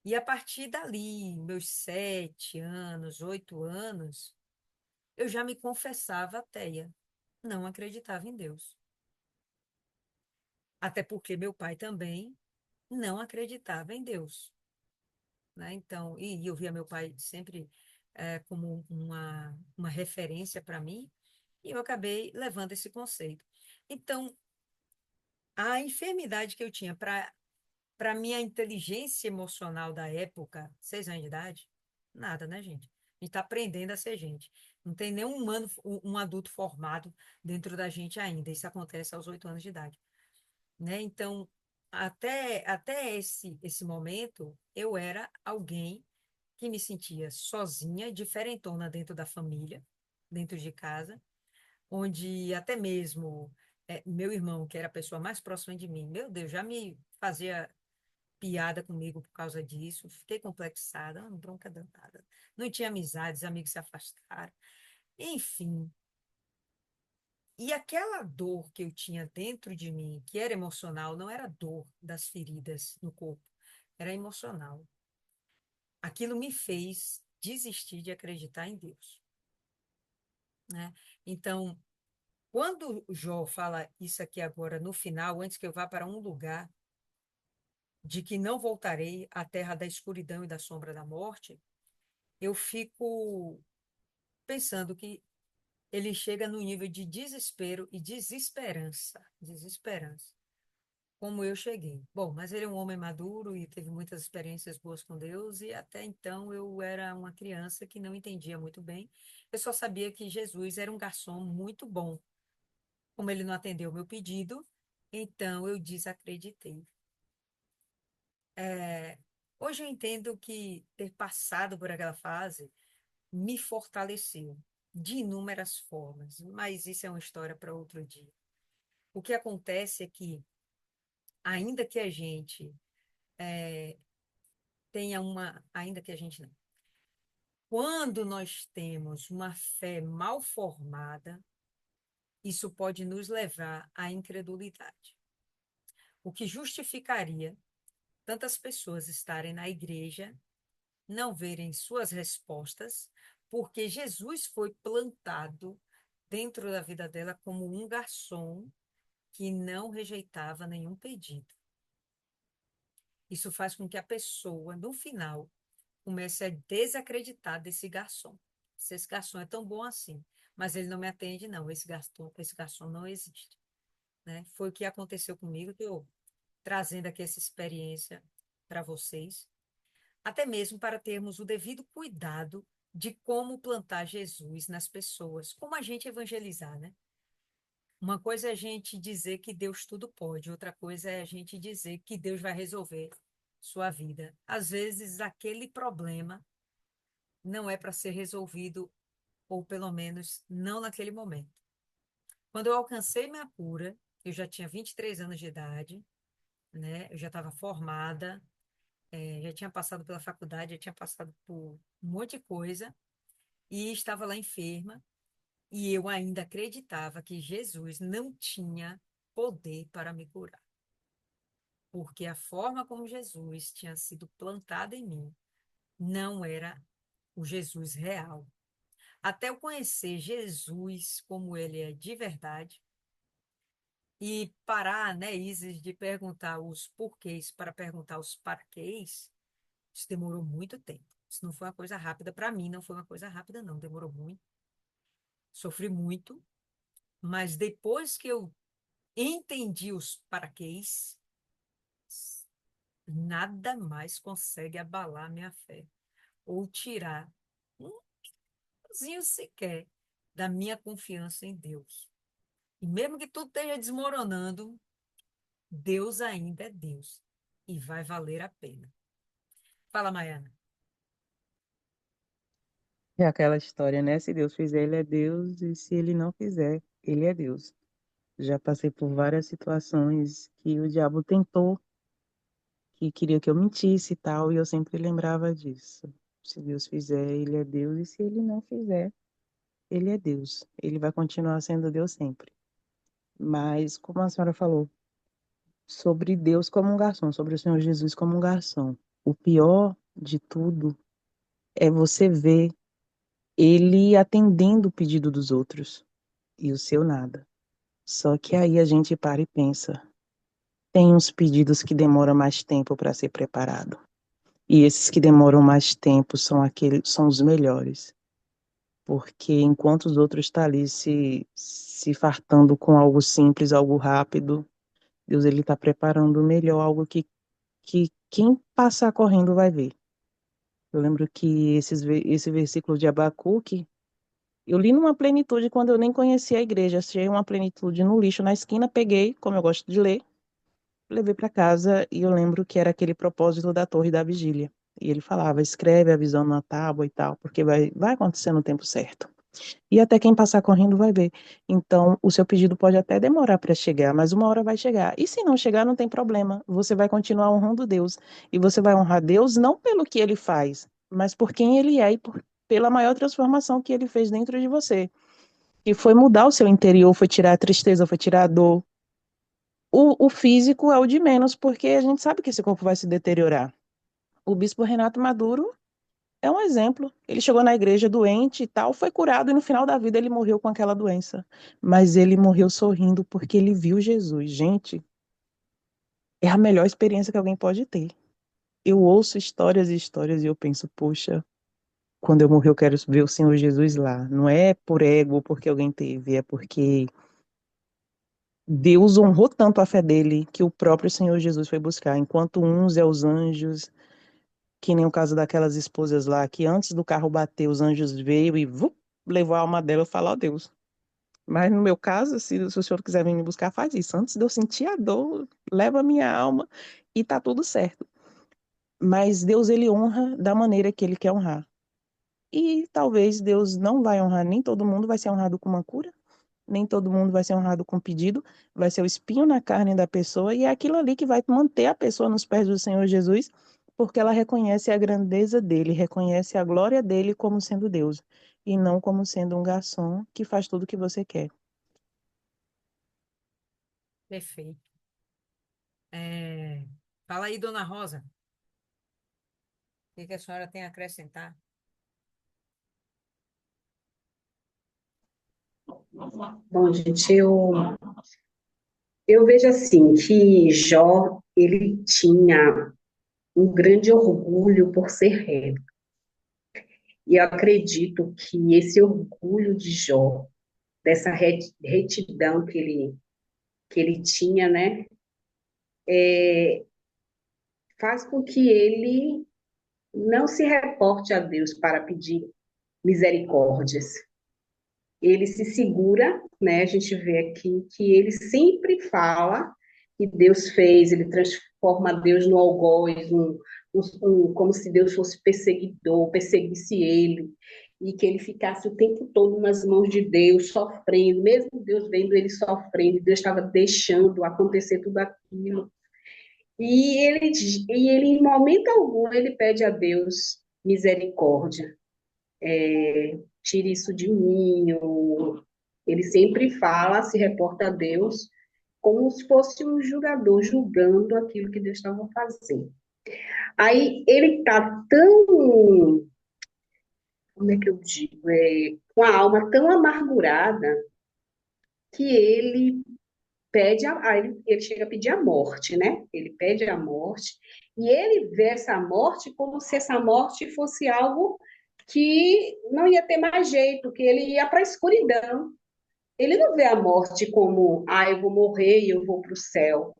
S1: E a partir dali, meus 7 anos, 8 anos, eu já me confessava ateia. Não acreditava em Deus. Até porque meu pai também não acreditava em Deus, né? Então, e eu via meu pai sempre como uma referência para mim, e eu acabei levando esse conceito. Então, a enfermidade que eu tinha para minha inteligência emocional da época, 6 anos de idade, nada, né, gente? A gente está aprendendo a ser gente. Não tem nenhum humano, um adulto formado dentro da gente ainda. Isso acontece aos 8 anos de idade, né? Então, até esse momento, eu era alguém que me sentia sozinha, diferentona dentro da família, dentro de casa, onde até mesmo meu irmão, que era a pessoa mais próxima de mim, meu Deus, já me fazia piada comigo por causa disso, fiquei complexada, uma bronca danada. Não tinha amizades, amigos se afastaram, enfim. E aquela dor que eu tinha dentro de mim, que era emocional, não era dor das feridas no corpo, era emocional. Aquilo me fez desistir de acreditar em Deus, né? Então, quando o Jó fala isso aqui agora no final, antes que eu vá para um lugar de que não voltarei à terra da escuridão e da sombra da morte, eu fico pensando que ele chega no nível de desespero e desesperança, desesperança, como eu cheguei. Bom, mas ele é um homem maduro e teve muitas experiências boas com Deus, e até então eu era uma criança que não entendia muito bem. Eu só sabia que Jesus era um garçom muito bom. Como ele não atendeu o meu pedido, então eu desacreditei. É, hoje eu entendo que ter passado por aquela fase me fortaleceu de inúmeras formas, mas isso é uma história para outro dia. O que acontece é que, ainda que a gente tenha uma, ainda que a gente não, quando nós temos uma fé mal formada, isso pode nos levar à incredulidade. O que justificaria tantas pessoas estarem na igreja, não verem suas respostas, porque Jesus foi plantado dentro da vida dela como um garçom que não rejeitava nenhum pedido. Isso faz com que a pessoa, no final, comece a desacreditar desse garçom. Se esse garçom é tão bom assim, mas ele não me atende, não. Esse garçom não existe, né? Foi o que aconteceu comigo, que eu trazendo aqui essa experiência para vocês, até mesmo para termos o devido cuidado de como plantar Jesus nas pessoas, como a gente evangelizar, né? Uma coisa é a gente dizer que Deus tudo pode, outra coisa é a gente dizer que Deus vai resolver sua vida. Às vezes, aquele problema não é para ser resolvido, ou pelo menos não naquele momento. Quando eu alcancei minha cura, eu já tinha 23 anos de idade, né? Eu já estava formada, já tinha passado pela faculdade, já tinha passado por um monte de coisa, e estava lá enferma, e eu ainda acreditava que Jesus não tinha poder para me curar, porque a forma como Jesus tinha sido plantado em mim não era o Jesus real. Até eu conhecer Jesus como ele é de verdade e parar, né, Isis, de perguntar os porquês para perguntar os paraquês, isso demorou muito tempo. Isso não foi uma coisa rápida para mim, não foi uma coisa rápida, não. Demorou muito, sofri muito, mas depois que eu entendi os paraquês, nada mais consegue abalar minha fé ou tirar um pouquinho sequer da minha confiança em Deus. E mesmo que tudo esteja desmoronando, Deus ainda é Deus e vai valer a pena. Fala, Maiana.
S2: É aquela história, né? Se Deus fizer, ele é Deus, e se ele não fizer, ele é Deus. Já passei por várias situações que o diabo tentou, que queria que eu mentisse e tal, e eu sempre lembrava disso. Se Deus fizer, ele é Deus, e se ele não fizer, ele é Deus. Ele vai continuar sendo Deus sempre. Mas, como a senhora falou, sobre Deus como um garçom, sobre o Senhor Jesus como um garçom, o pior de tudo é você ver ele atendendo o pedido dos outros e o seu nada. Só que aí a gente para e pensa, tem uns pedidos que demoram mais tempo para ser preparado. E esses que demoram mais tempo são aqueles, são os melhores. Porque enquanto os outros estão ali se fartando com algo simples, algo rápido, Deus ele está preparando o melhor, algo que quem passar correndo vai ver. Eu lembro que esse versículo de Abacuque, eu li numa plenitude quando eu nem conhecia a igreja. Achei uma plenitude no lixo na esquina, peguei, como eu gosto de ler, levei para casa e eu lembro que era aquele propósito da Torre da Vigília. E ele falava, escreve a visão na tábua e tal, porque vai acontecer no tempo certo. E até quem passar correndo vai ver. Então, o seu pedido pode até demorar para chegar, mas uma hora vai chegar. E se não chegar, não tem problema. Você vai continuar honrando Deus. E você vai honrar Deus não pelo que ele faz, mas por quem ele é e pela maior transformação que ele fez dentro de você. E foi mudar o seu interior, foi tirar a tristeza, foi tirar a dor. O físico é o de menos, porque a gente sabe que esse corpo vai se deteriorar. O bispo Renato Maduro é um exemplo. Ele chegou na igreja doente e tal, foi curado e no final da vida ele morreu com aquela doença. Mas ele morreu sorrindo porque ele viu Jesus. Gente, é a melhor experiência que alguém pode ter. Eu ouço histórias e histórias e eu penso, poxa, quando eu morrer eu quero ver o Senhor Jesus lá. Não é por ego ou porque alguém teve, é porque Deus honrou tanto a fé dele que o próprio Senhor Jesus foi buscar. Enquanto uns é os anjos, que nem o caso daquelas esposas lá, que antes do carro bater, os anjos veio e levou a alma dela e falou, ó Deus. Mas no meu caso, se o senhor quiser vir me buscar, faz isso. Antes de eu sentir a dor, leva a minha alma e tá tudo certo. mas Deus ele honra da maneira que ele quer honrar. E talvez Deus não vai honrar, nem todo mundo vai ser honrado com uma cura, nem todo mundo vai ser honrado com um pedido, vai ser o espinho na carne da pessoa, e é aquilo ali que vai manter a pessoa nos pés do Senhor Jesus, porque ela reconhece a grandeza dele, reconhece a glória dele como sendo Deus, e não como sendo um garçom que faz tudo o que você quer.
S1: Perfeito. É, fala aí, dona Rosa, o que que a senhora tem a acrescentar?
S3: Bom, gente, eu vejo assim que Jó, ele tinha um grande orgulho por ser rei. E eu acredito que esse orgulho de Jó, dessa retidão que ele tinha, né, faz com que ele não se reporte a Deus para pedir misericórdias. Ele se segura, né? A gente vê aqui que ele sempre fala que Deus fez, ele transforma Deus no algoz, como se Deus fosse perseguidor, perseguisse ele, e que ele ficasse o tempo todo nas mãos de Deus, sofrendo, mesmo Deus vendo ele sofrendo, Deus estava deixando acontecer tudo aquilo. E ele, em momento algum, ele pede a Deus misericórdia. Tire isso de mim. Ele sempre fala, se reporta a Deus, como se fosse um julgador, julgando aquilo que Deus estava fazendo. Aí ele está tão, como é que eu digo, com a alma tão amargurada, que ele ele chega a pedir a morte, né? Ele pede a morte, e ele vê essa morte como se essa morte fosse algo que não ia ter mais jeito, que ele ia para a escuridão. Ele não vê a morte como, eu vou morrer e eu vou para o céu,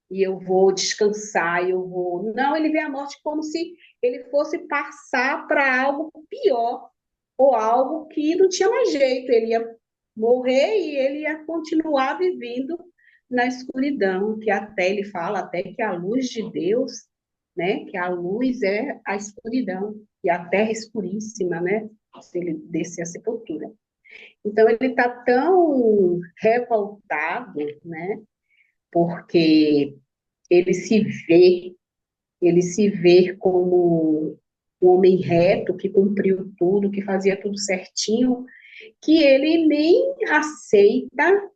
S3: e eu vou descansar, e eu vou. Não, ele vê a morte como se ele fosse passar para algo pior, ou algo que não tinha mais jeito. Ele ia morrer e ele ia continuar vivendo na escuridão, que até ele fala até que a luz de Deus, né, que a luz é a escuridão, e a terra é escuríssima, né, se ele descer a sepultura. Então, ele está tão revoltado, né? Porque ele se vê, ele se vê como um homem reto, que cumpriu tudo, que fazia tudo certinho, que ele nem aceita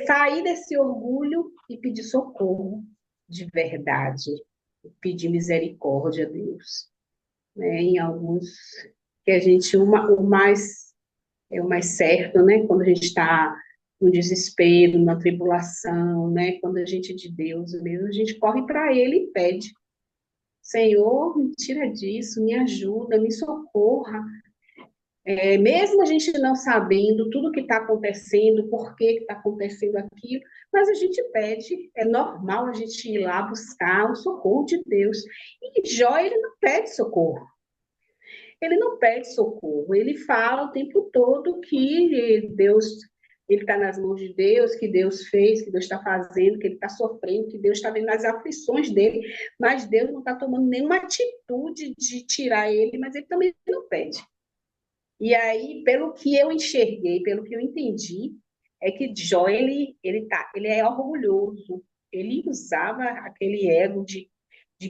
S3: sair desse orgulho e pedir socorro de verdade, pedir misericórdia a Deus. Né? Em alguns que a gente, o mais é o mais certo, né? Quando a gente está no desespero, na tribulação, né? Quando a gente é de Deus mesmo, a gente corre para Ele e pede: Senhor, me tira disso, me ajuda, me socorra. Mesmo a gente não sabendo tudo o que está acontecendo, por que está acontecendo aquilo, mas a gente pede, é normal a gente ir lá buscar o socorro de Deus. E Jó, ele não pede socorro. Ele não pede socorro, ele fala o tempo todo que Deus, ele está nas mãos de Deus, que Deus fez, que Deus está fazendo, que ele está sofrendo, que Deus está vendo as aflições dele, mas Deus não está tomando nenhuma atitude de tirar ele, mas ele também não pede. E aí, pelo que eu enxerguei, pelo que eu entendi, é que Jó, ele é orgulhoso, ele usava aquele ego de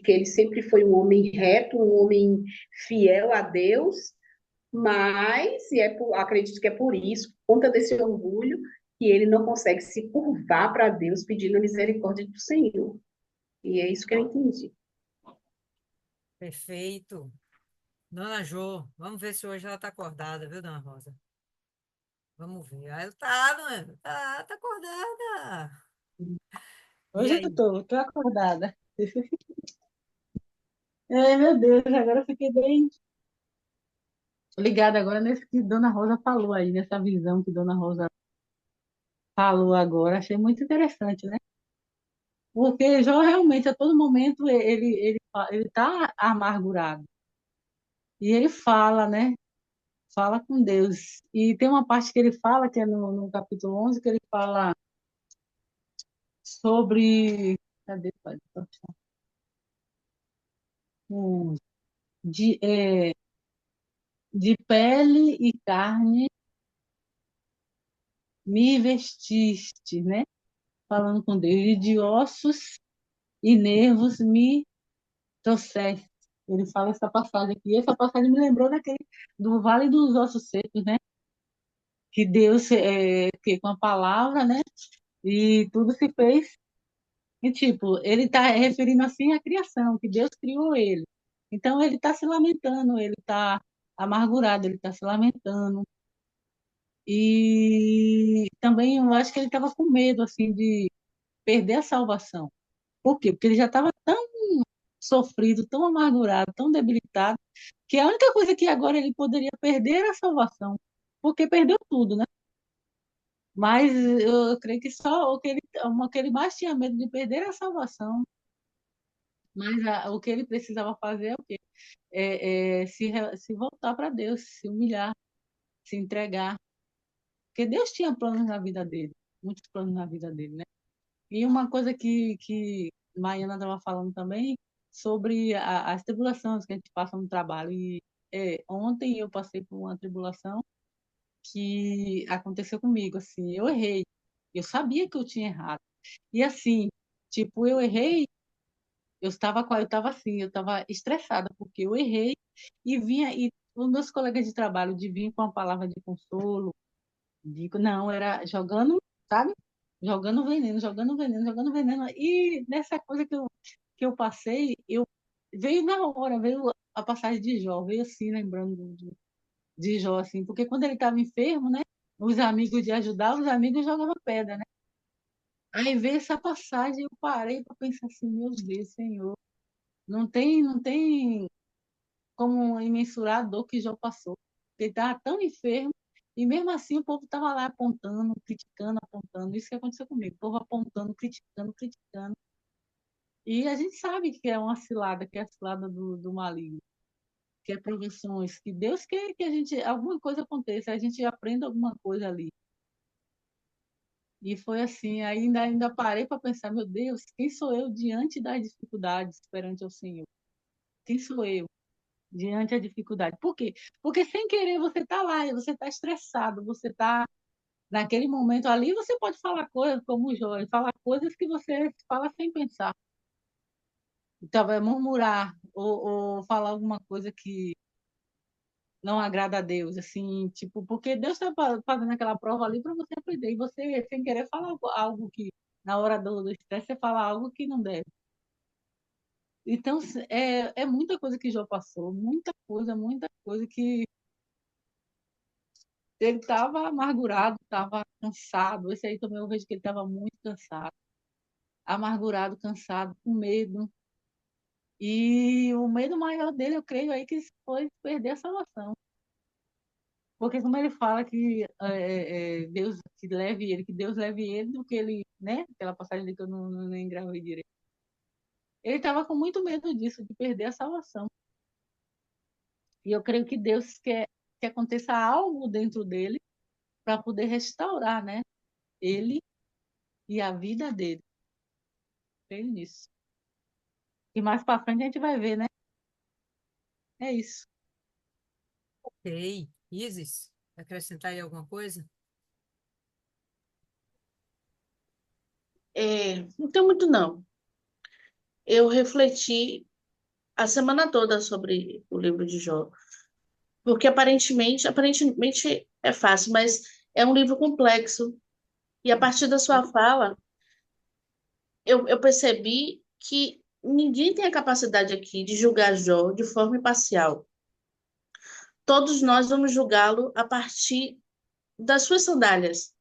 S3: que ele sempre foi um homem reto, um homem fiel a Deus, mas acredito que é por isso, por conta desse orgulho, que ele não consegue se curvar para Deus pedindo a misericórdia do Senhor. E é isso que eu entendi.
S1: Perfeito. Dona Jô, vamos ver se hoje ela está acordada, viu, dona Rosa? Vamos ver. Ah, ela tá, mano. Tá acordada. E
S2: Hoje eu
S1: aí?
S2: tô acordada. Meu Deus, agora eu fiquei bem ligada agora nesse que Dona Rosa falou aí, nessa visão que Dona Rosa falou agora. Achei muito interessante, né? Porque Jó realmente, a todo momento, ele tá amargurado. E ele fala, né? Fala com Deus. E tem uma parte que ele fala, que é no capítulo 11 que ele fala sobre... Cadê, pai?
S4: o- de, é, de pele e carne me vestiste, né? Falando com Deus, e de ossos e nervos me trouxeste. Ele fala essa passagem aqui. Essa passagem me lembrou do Vale dos Ossos Secos, né? Que Deus, que com a palavra, né? E tudo se fez. E, tipo, ele está referindo assim à criação, que Deus criou ele. Então, ele está se lamentando, ele está amargurado, ele está se lamentando. E também eu acho que ele estava com medo, assim, de perder a salvação. Por quê? Porque ele já estava tão sofrido, tão amargurado, tão debilitado, que a única coisa que agora ele poderia perder era a salvação, porque perdeu tudo, né? Mas eu creio que só o que ele mais tinha medo de perder era a salvação. Mas o que ele precisava fazer é o quê? Se voltar para Deus, se humilhar, se entregar. Porque Deus tinha planos na vida dele, muitos planos na vida dele, né? E uma coisa que Maiana estava falando também sobre as tribulações que a gente passa no trabalho. E ontem eu passei por uma tribulação que aconteceu comigo, assim, eu errei. Eu sabia que eu tinha errado. E assim, tipo, eu errei, eu estava assim, eu estava estressada porque eu errei e os meus colegas de trabalho de vir com uma palavra de consolo, não, era jogando, sabe? Jogando veneno, jogando veneno, jogando veneno. E nessa coisa que eu passei, veio na hora, veio a passagem de Jó, veio assim, lembrando de Jó, assim, porque quando ele estava enfermo, né? Os amigos de ajudar, os amigos jogavam pedra, né? Aí veio essa passagem, eu parei para pensar assim, meu Deus, Senhor, não tem como imensurar a dor que Jó passou. Ele estava tão enfermo, e mesmo assim o povo estava lá apontando, criticando, apontando. Isso que aconteceu comigo, o povo apontando, criticando, criticando. E a gente sabe que é uma cilada, que é a cilada do maligno, que é provações, que Deus quer que a gente, alguma coisa aconteça, a gente aprenda alguma coisa ali. E foi assim, ainda parei para pensar, meu Deus, quem sou eu diante das dificuldades perante o Senhor? Quem sou eu diante da dificuldade? Por quê? Porque sem querer você está lá, você está estressado, você está naquele momento ali, você pode falar coisas como o Jó, falar coisas que você fala sem pensar. Então, vai murmurar ou falar alguma coisa que não agrada a Deus, assim, tipo, porque Deus está fazendo aquela prova ali para você aprender, e você, sem querer, fala algo que, na hora do estresse, você fala algo que não deve. Então, é muita coisa que Jó passou, muita coisa que ele estava amargurado, estava cansado. Esse aí também eu vejo que ele estava muito cansado, amargurado, cansado, com medo. E o medo maior dele, eu creio aí, que foi perder a salvação. Porque como ele fala que Deus que Deus leve ele do que ele, né? Aquela passagem que eu não nem gravei direito. Ele estava com muito medo disso, de perder a salvação. E eu creio que Deus quer que aconteça algo dentro dele para poder restaurar, né? Ele e a vida dele. Creio nisso. E mais para frente a gente vai ver, né? É isso.
S1: Ok. Isis, acrescentar aí alguma coisa?
S5: Não tem muito, não. Eu refleti a semana toda sobre o livro de Jó, porque aparentemente é fácil, mas é um livro complexo. E a partir da sua fala, eu percebi que ninguém tem a capacidade aqui de julgar Jó de forma imparcial. Todos nós vamos julgá-lo a partir das suas sandálias,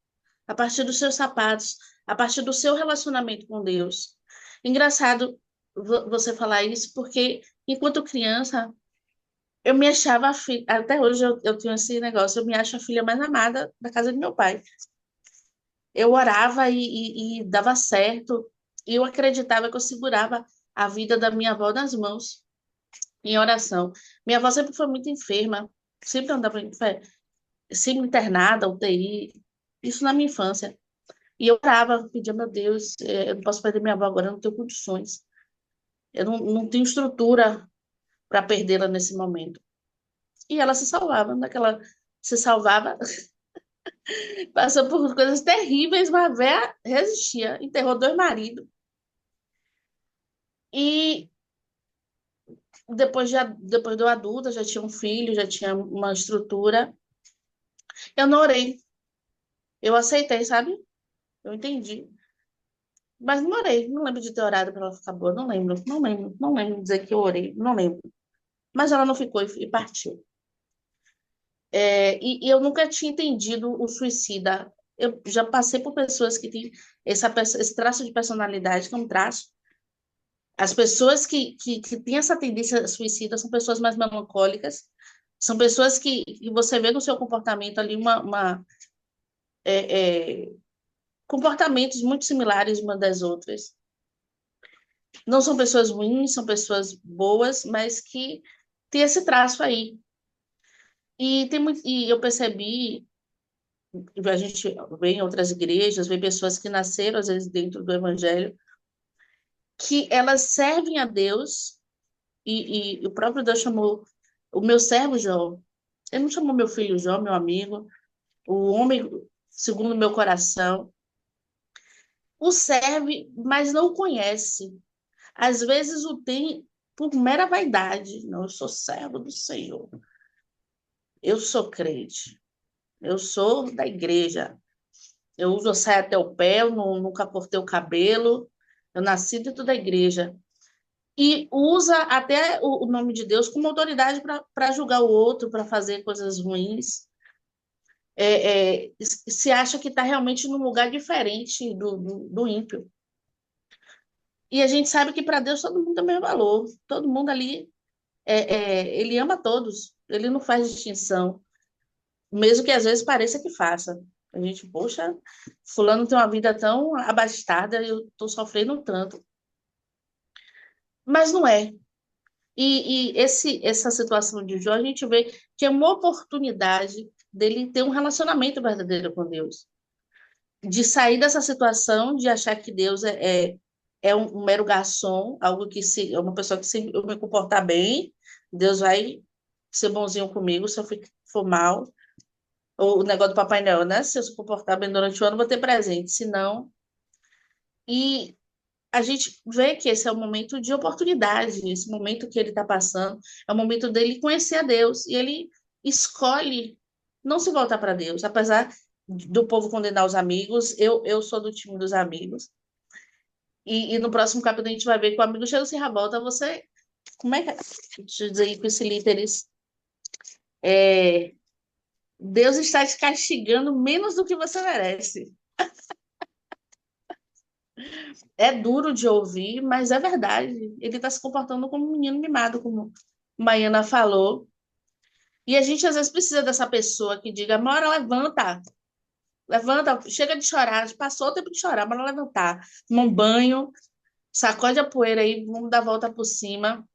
S5: a partir dos seus sapatos, a partir do seu relacionamento com Deus. Engraçado você falar isso, porque enquanto criança, eu me achava a filha, até hoje eu tenho esse negócio, eu me acho a filha mais amada da casa de meu pai. Eu orava e dava certo, e eu acreditava que eu segurava a vida da minha avó nas mãos, em oração. Minha avó sempre foi muito enferma, sempre andava sempre internada, UTI, isso na minha infância. E eu orava, pedia, meu Deus, eu não posso perder minha avó agora, eu não tenho condições. Eu não tenho estrutura para perdê-la nesse momento. E ela se salvava, naquela se salvava, passou por coisas terríveis, mas a véia resistia, enterrou 2 maridos. E depois do adulta, já tinha um filho, já tinha uma estrutura. Eu não orei, eu aceitei, sabe? Eu entendi. Mas não orei, não lembro de ter orado para ela ficar boa, não lembro de dizer que eu orei, não lembro. Mas ela não ficou e partiu. E eu nunca tinha entendido o suicida. Eu já passei por pessoas que têm esse traço de personalidade, que é um traço. As pessoas que têm essa tendência suicida são pessoas mais melancólicas, são pessoas que você vê no seu comportamento ali é, é, comportamentos muito similares umas das outras. Não são pessoas ruins, são pessoas boas, mas que têm esse traço aí. E eu percebi, a gente vê em outras igrejas, vê pessoas que nasceram, às vezes, dentro do evangelho, que elas servem a Deus, e o próprio Deus chamou o meu servo Jó. Ele não chamou meu filho Jó, meu amigo, o homem segundo o meu coração. O serve, mas não o conhece. Às vezes o tem por mera vaidade. Não, eu sou servo do Senhor. Eu sou crente. Eu sou da igreja. Eu uso a saia até o pé, eu nunca cortei o cabelo. Eu nasci dentro da igreja. E usa até o nome de Deus como autoridade para julgar o outro, para fazer coisas ruins. Se acha que está realmente num lugar diferente do ímpio. E a gente sabe que para Deus todo mundo tem o mesmo valor. Todo mundo ali, ele ama todos. Ele não faz distinção. Mesmo que às vezes pareça que faça. A gente, poxa, fulano tem uma vida tão abastada, eu estou sofrendo tanto. Mas não é. Essa situação de Jó, a gente vê que é uma oportunidade dele ter um relacionamento verdadeiro com Deus. De sair dessa situação de achar que Deus é um mero garçom, algo que se é uma pessoa que se eu me comportar bem, Deus vai ser bonzinho comigo, se eu for mal. O negócio do Papai Noel, né? Se eu se comportar bem durante o ano, vou ter presente, se não. E a gente vê que esse é um momento de oportunidade, esse momento que ele está passando, é o momento dele conhecer a Deus, e ele escolhe não se voltar para Deus, apesar do povo condenar os amigos, eu sou do time dos amigos, e no próximo capítulo a gente vai ver que o amigo chega se revolta, você, como é que, deixa eu dizer aí com esse líderes, é, Deus está te castigando menos do que você merece. É duro de ouvir, mas é verdade. Ele está se comportando como um menino mimado, como Maiana falou. E a gente às vezes precisa dessa pessoa que diga, Mora, levanta, levanta, chega de chorar, passou o tempo de chorar, bora levantar, toma um banho, sacode a poeira aí, vamos dar a volta por cima.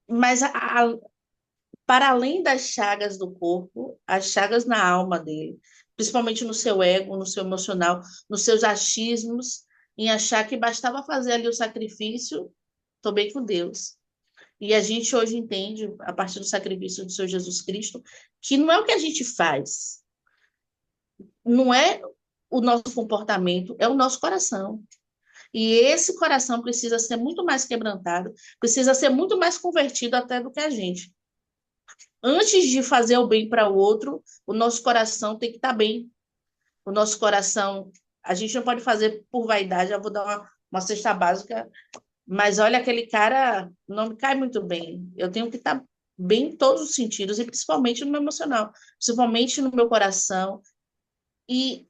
S5: Mas para além das chagas do corpo, as chagas na alma dele, principalmente no seu ego, no seu emocional, nos seus achismos, em achar que bastava fazer ali o sacrifício, estou bem com Deus. E a gente hoje entende, a partir do sacrifício do Senhor Jesus Cristo, que não é o que a gente faz, não é o nosso comportamento, é o nosso coração. E esse coração precisa ser muito mais quebrantado, precisa ser muito mais convertido até do que a gente. Antes de fazer o bem para o outro, o nosso coração tem que estar bem. O nosso coração, a gente não pode fazer por vaidade, eu vou dar uma cesta básica, mas olha, aquele cara não me cai muito bem. Eu tenho que estar bem em todos os sentidos, e principalmente no meu emocional, principalmente no meu coração. E,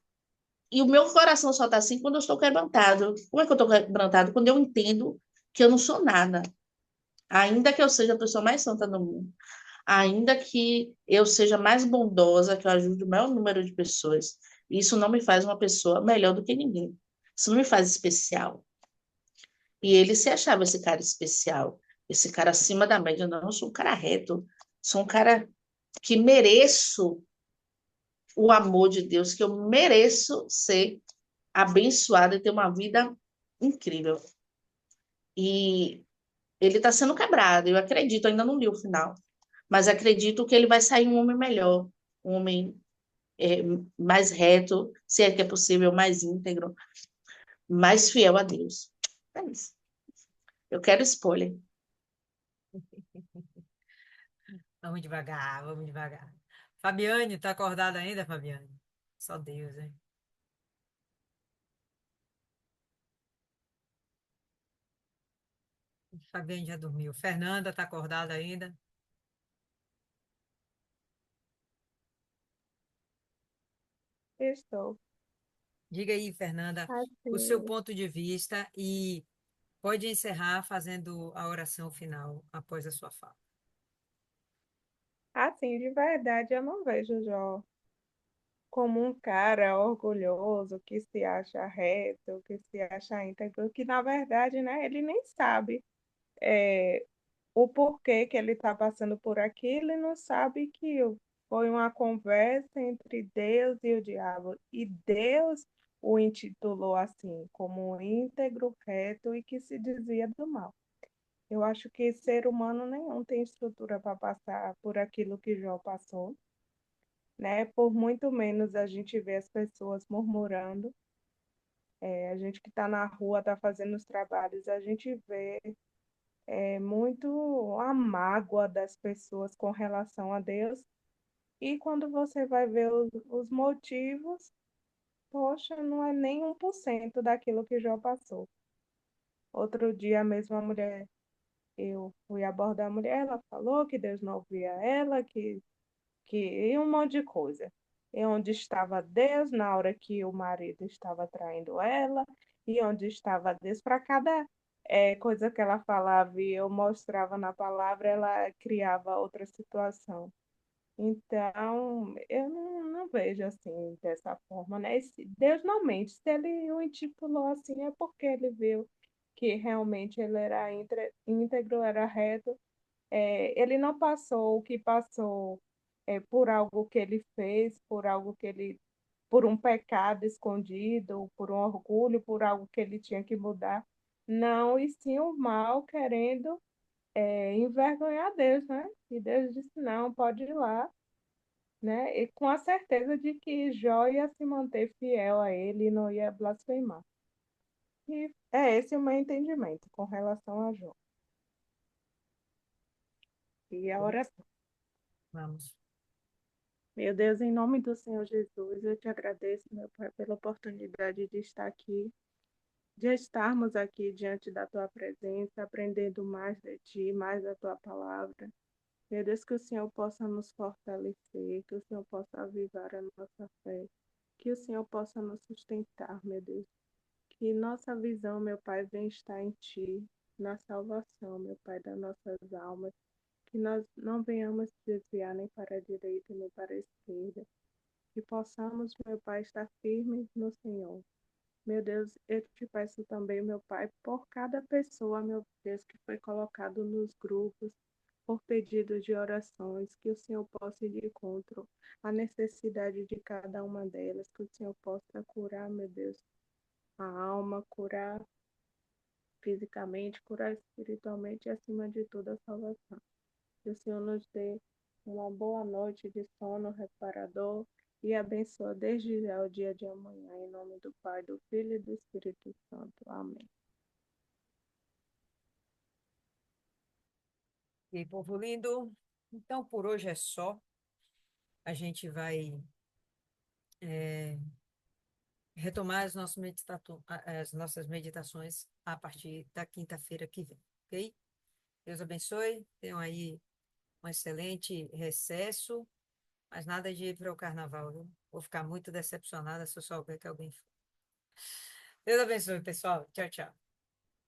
S5: e o meu coração só está assim quando eu estou quebrantado. Como é que eu estou quebrantado? Quando eu entendo que eu não sou nada. Ainda que eu seja a pessoa mais santa do mundo, ainda que eu seja mais bondosa, que eu ajude o maior número de pessoas, isso não me faz uma pessoa melhor do que ninguém. Isso não me faz especial. E ele se achava esse cara especial, esse cara acima da média. Não, eu sou um cara reto, sou um cara que mereço o amor de Deus, que eu mereço ser abençoada e ter uma vida incrível. E Ele está sendo quebrado, eu acredito, ainda não li o final, mas acredito que ele vai sair um homem melhor, um homem é, mais reto, se é que é possível, mais íntegro, mais fiel a Deus. É isso. Eu quero spoiler.
S1: Vamos devagar, vamos devagar. Fabiane, tá acordada ainda, Fabiane? Só Deus, hein? Fabiane já dormiu. Fernanda, tá acordada ainda?
S6: Estou.
S1: Diga aí, Fernanda, o seu
S6: Assim,
S1: ponto de vista e pode encerrar fazendo a oração final após a sua fala.
S6: assim, de verdade, eu não vejo Jó como um cara orgulhoso que se acha reto, que se acha íntegro, que na verdade, né, ele nem sabe é, o porquê que ele está passando por aquilo e não sabe que foi uma conversa entre Deus e o diabo. E Deus o intitulou assim, como um íntegro, reto e que se dizia do mal. Eu acho que ser humano nenhum tem estrutura para passar por aquilo que Jó passou, né? Por muito menos a gente vê as pessoas murmurando, a gente que está na rua, está fazendo os trabalhos, a gente vê muito a mágoa das pessoas com relação a Deus. E quando você vai ver os motivos, poxa, não é nem 1% daquilo que Jó passou. Outro dia, a mesma mulher, eu fui abordar a mulher, ela falou que Deus não ouvia ela, e um monte de coisa. E onde estava Deus na hora que o marido estava traindo ela, e onde estava Deus para cada coisa que ela falava e eu mostrava na palavra, ela criava outra situação. Então, eu não vejo assim, dessa forma, né? Deus não mente. Se ele o intitulou assim, é porque ele viu que realmente ele era íntegro, era reto. Ele não passou o que passou por algo que ele fez, por um pecado escondido, por um orgulho, por algo que ele tinha que mudar. Não, e sim o mal querendo envergonhar Deus, né? E Deus disse, não, pode ir lá, né? E com a certeza de que Jó ia se manter fiel a ele e não ia blasfemar. E é esse o meu entendimento com relação a Jó. E a oração.
S1: Vamos.
S6: Meu Deus, em nome do Senhor Jesus, eu te agradeço, meu Pai, pela oportunidade de estar aqui, de estarmos aqui diante da tua presença, aprendendo mais de ti, mais da tua palavra. Meu Deus, que o Senhor possa nos fortalecer, que o Senhor possa avivar a nossa fé, que o Senhor possa nos sustentar, meu Deus. Que nossa visão, meu Pai, venha estar em ti, na salvação, meu Pai, das nossas almas. Que nós não venhamos desviar nem para a direita nem para a esquerda, que possamos, meu Pai, estar firmes no Senhor. Meu Deus, eu te peço também, meu Pai, por cada pessoa, meu Deus, que foi colocado nos grupos, por pedido de orações, que o Senhor possa ir de encontro à necessidade de cada uma delas, que o Senhor possa curar, meu Deus, a alma, curar fisicamente, curar espiritualmente e, acima de tudo, a salvação. Que o Senhor nos dê uma boa noite de sono reparador e abençoa desde já o dia de amanhã. Em nome do Pai, do Filho e do Espírito Santo. Amém.
S1: E aí, povo lindo, então por hoje é só. A gente vai retomar as nossas meditações a partir da quinta-feira que vem, ok? Deus abençoe, tenham aí um excelente recesso, mas nada de ir para o carnaval, viu? Vou ficar muito decepcionada se eu souber que alguém for. Deus abençoe, pessoal. Tchau, tchau.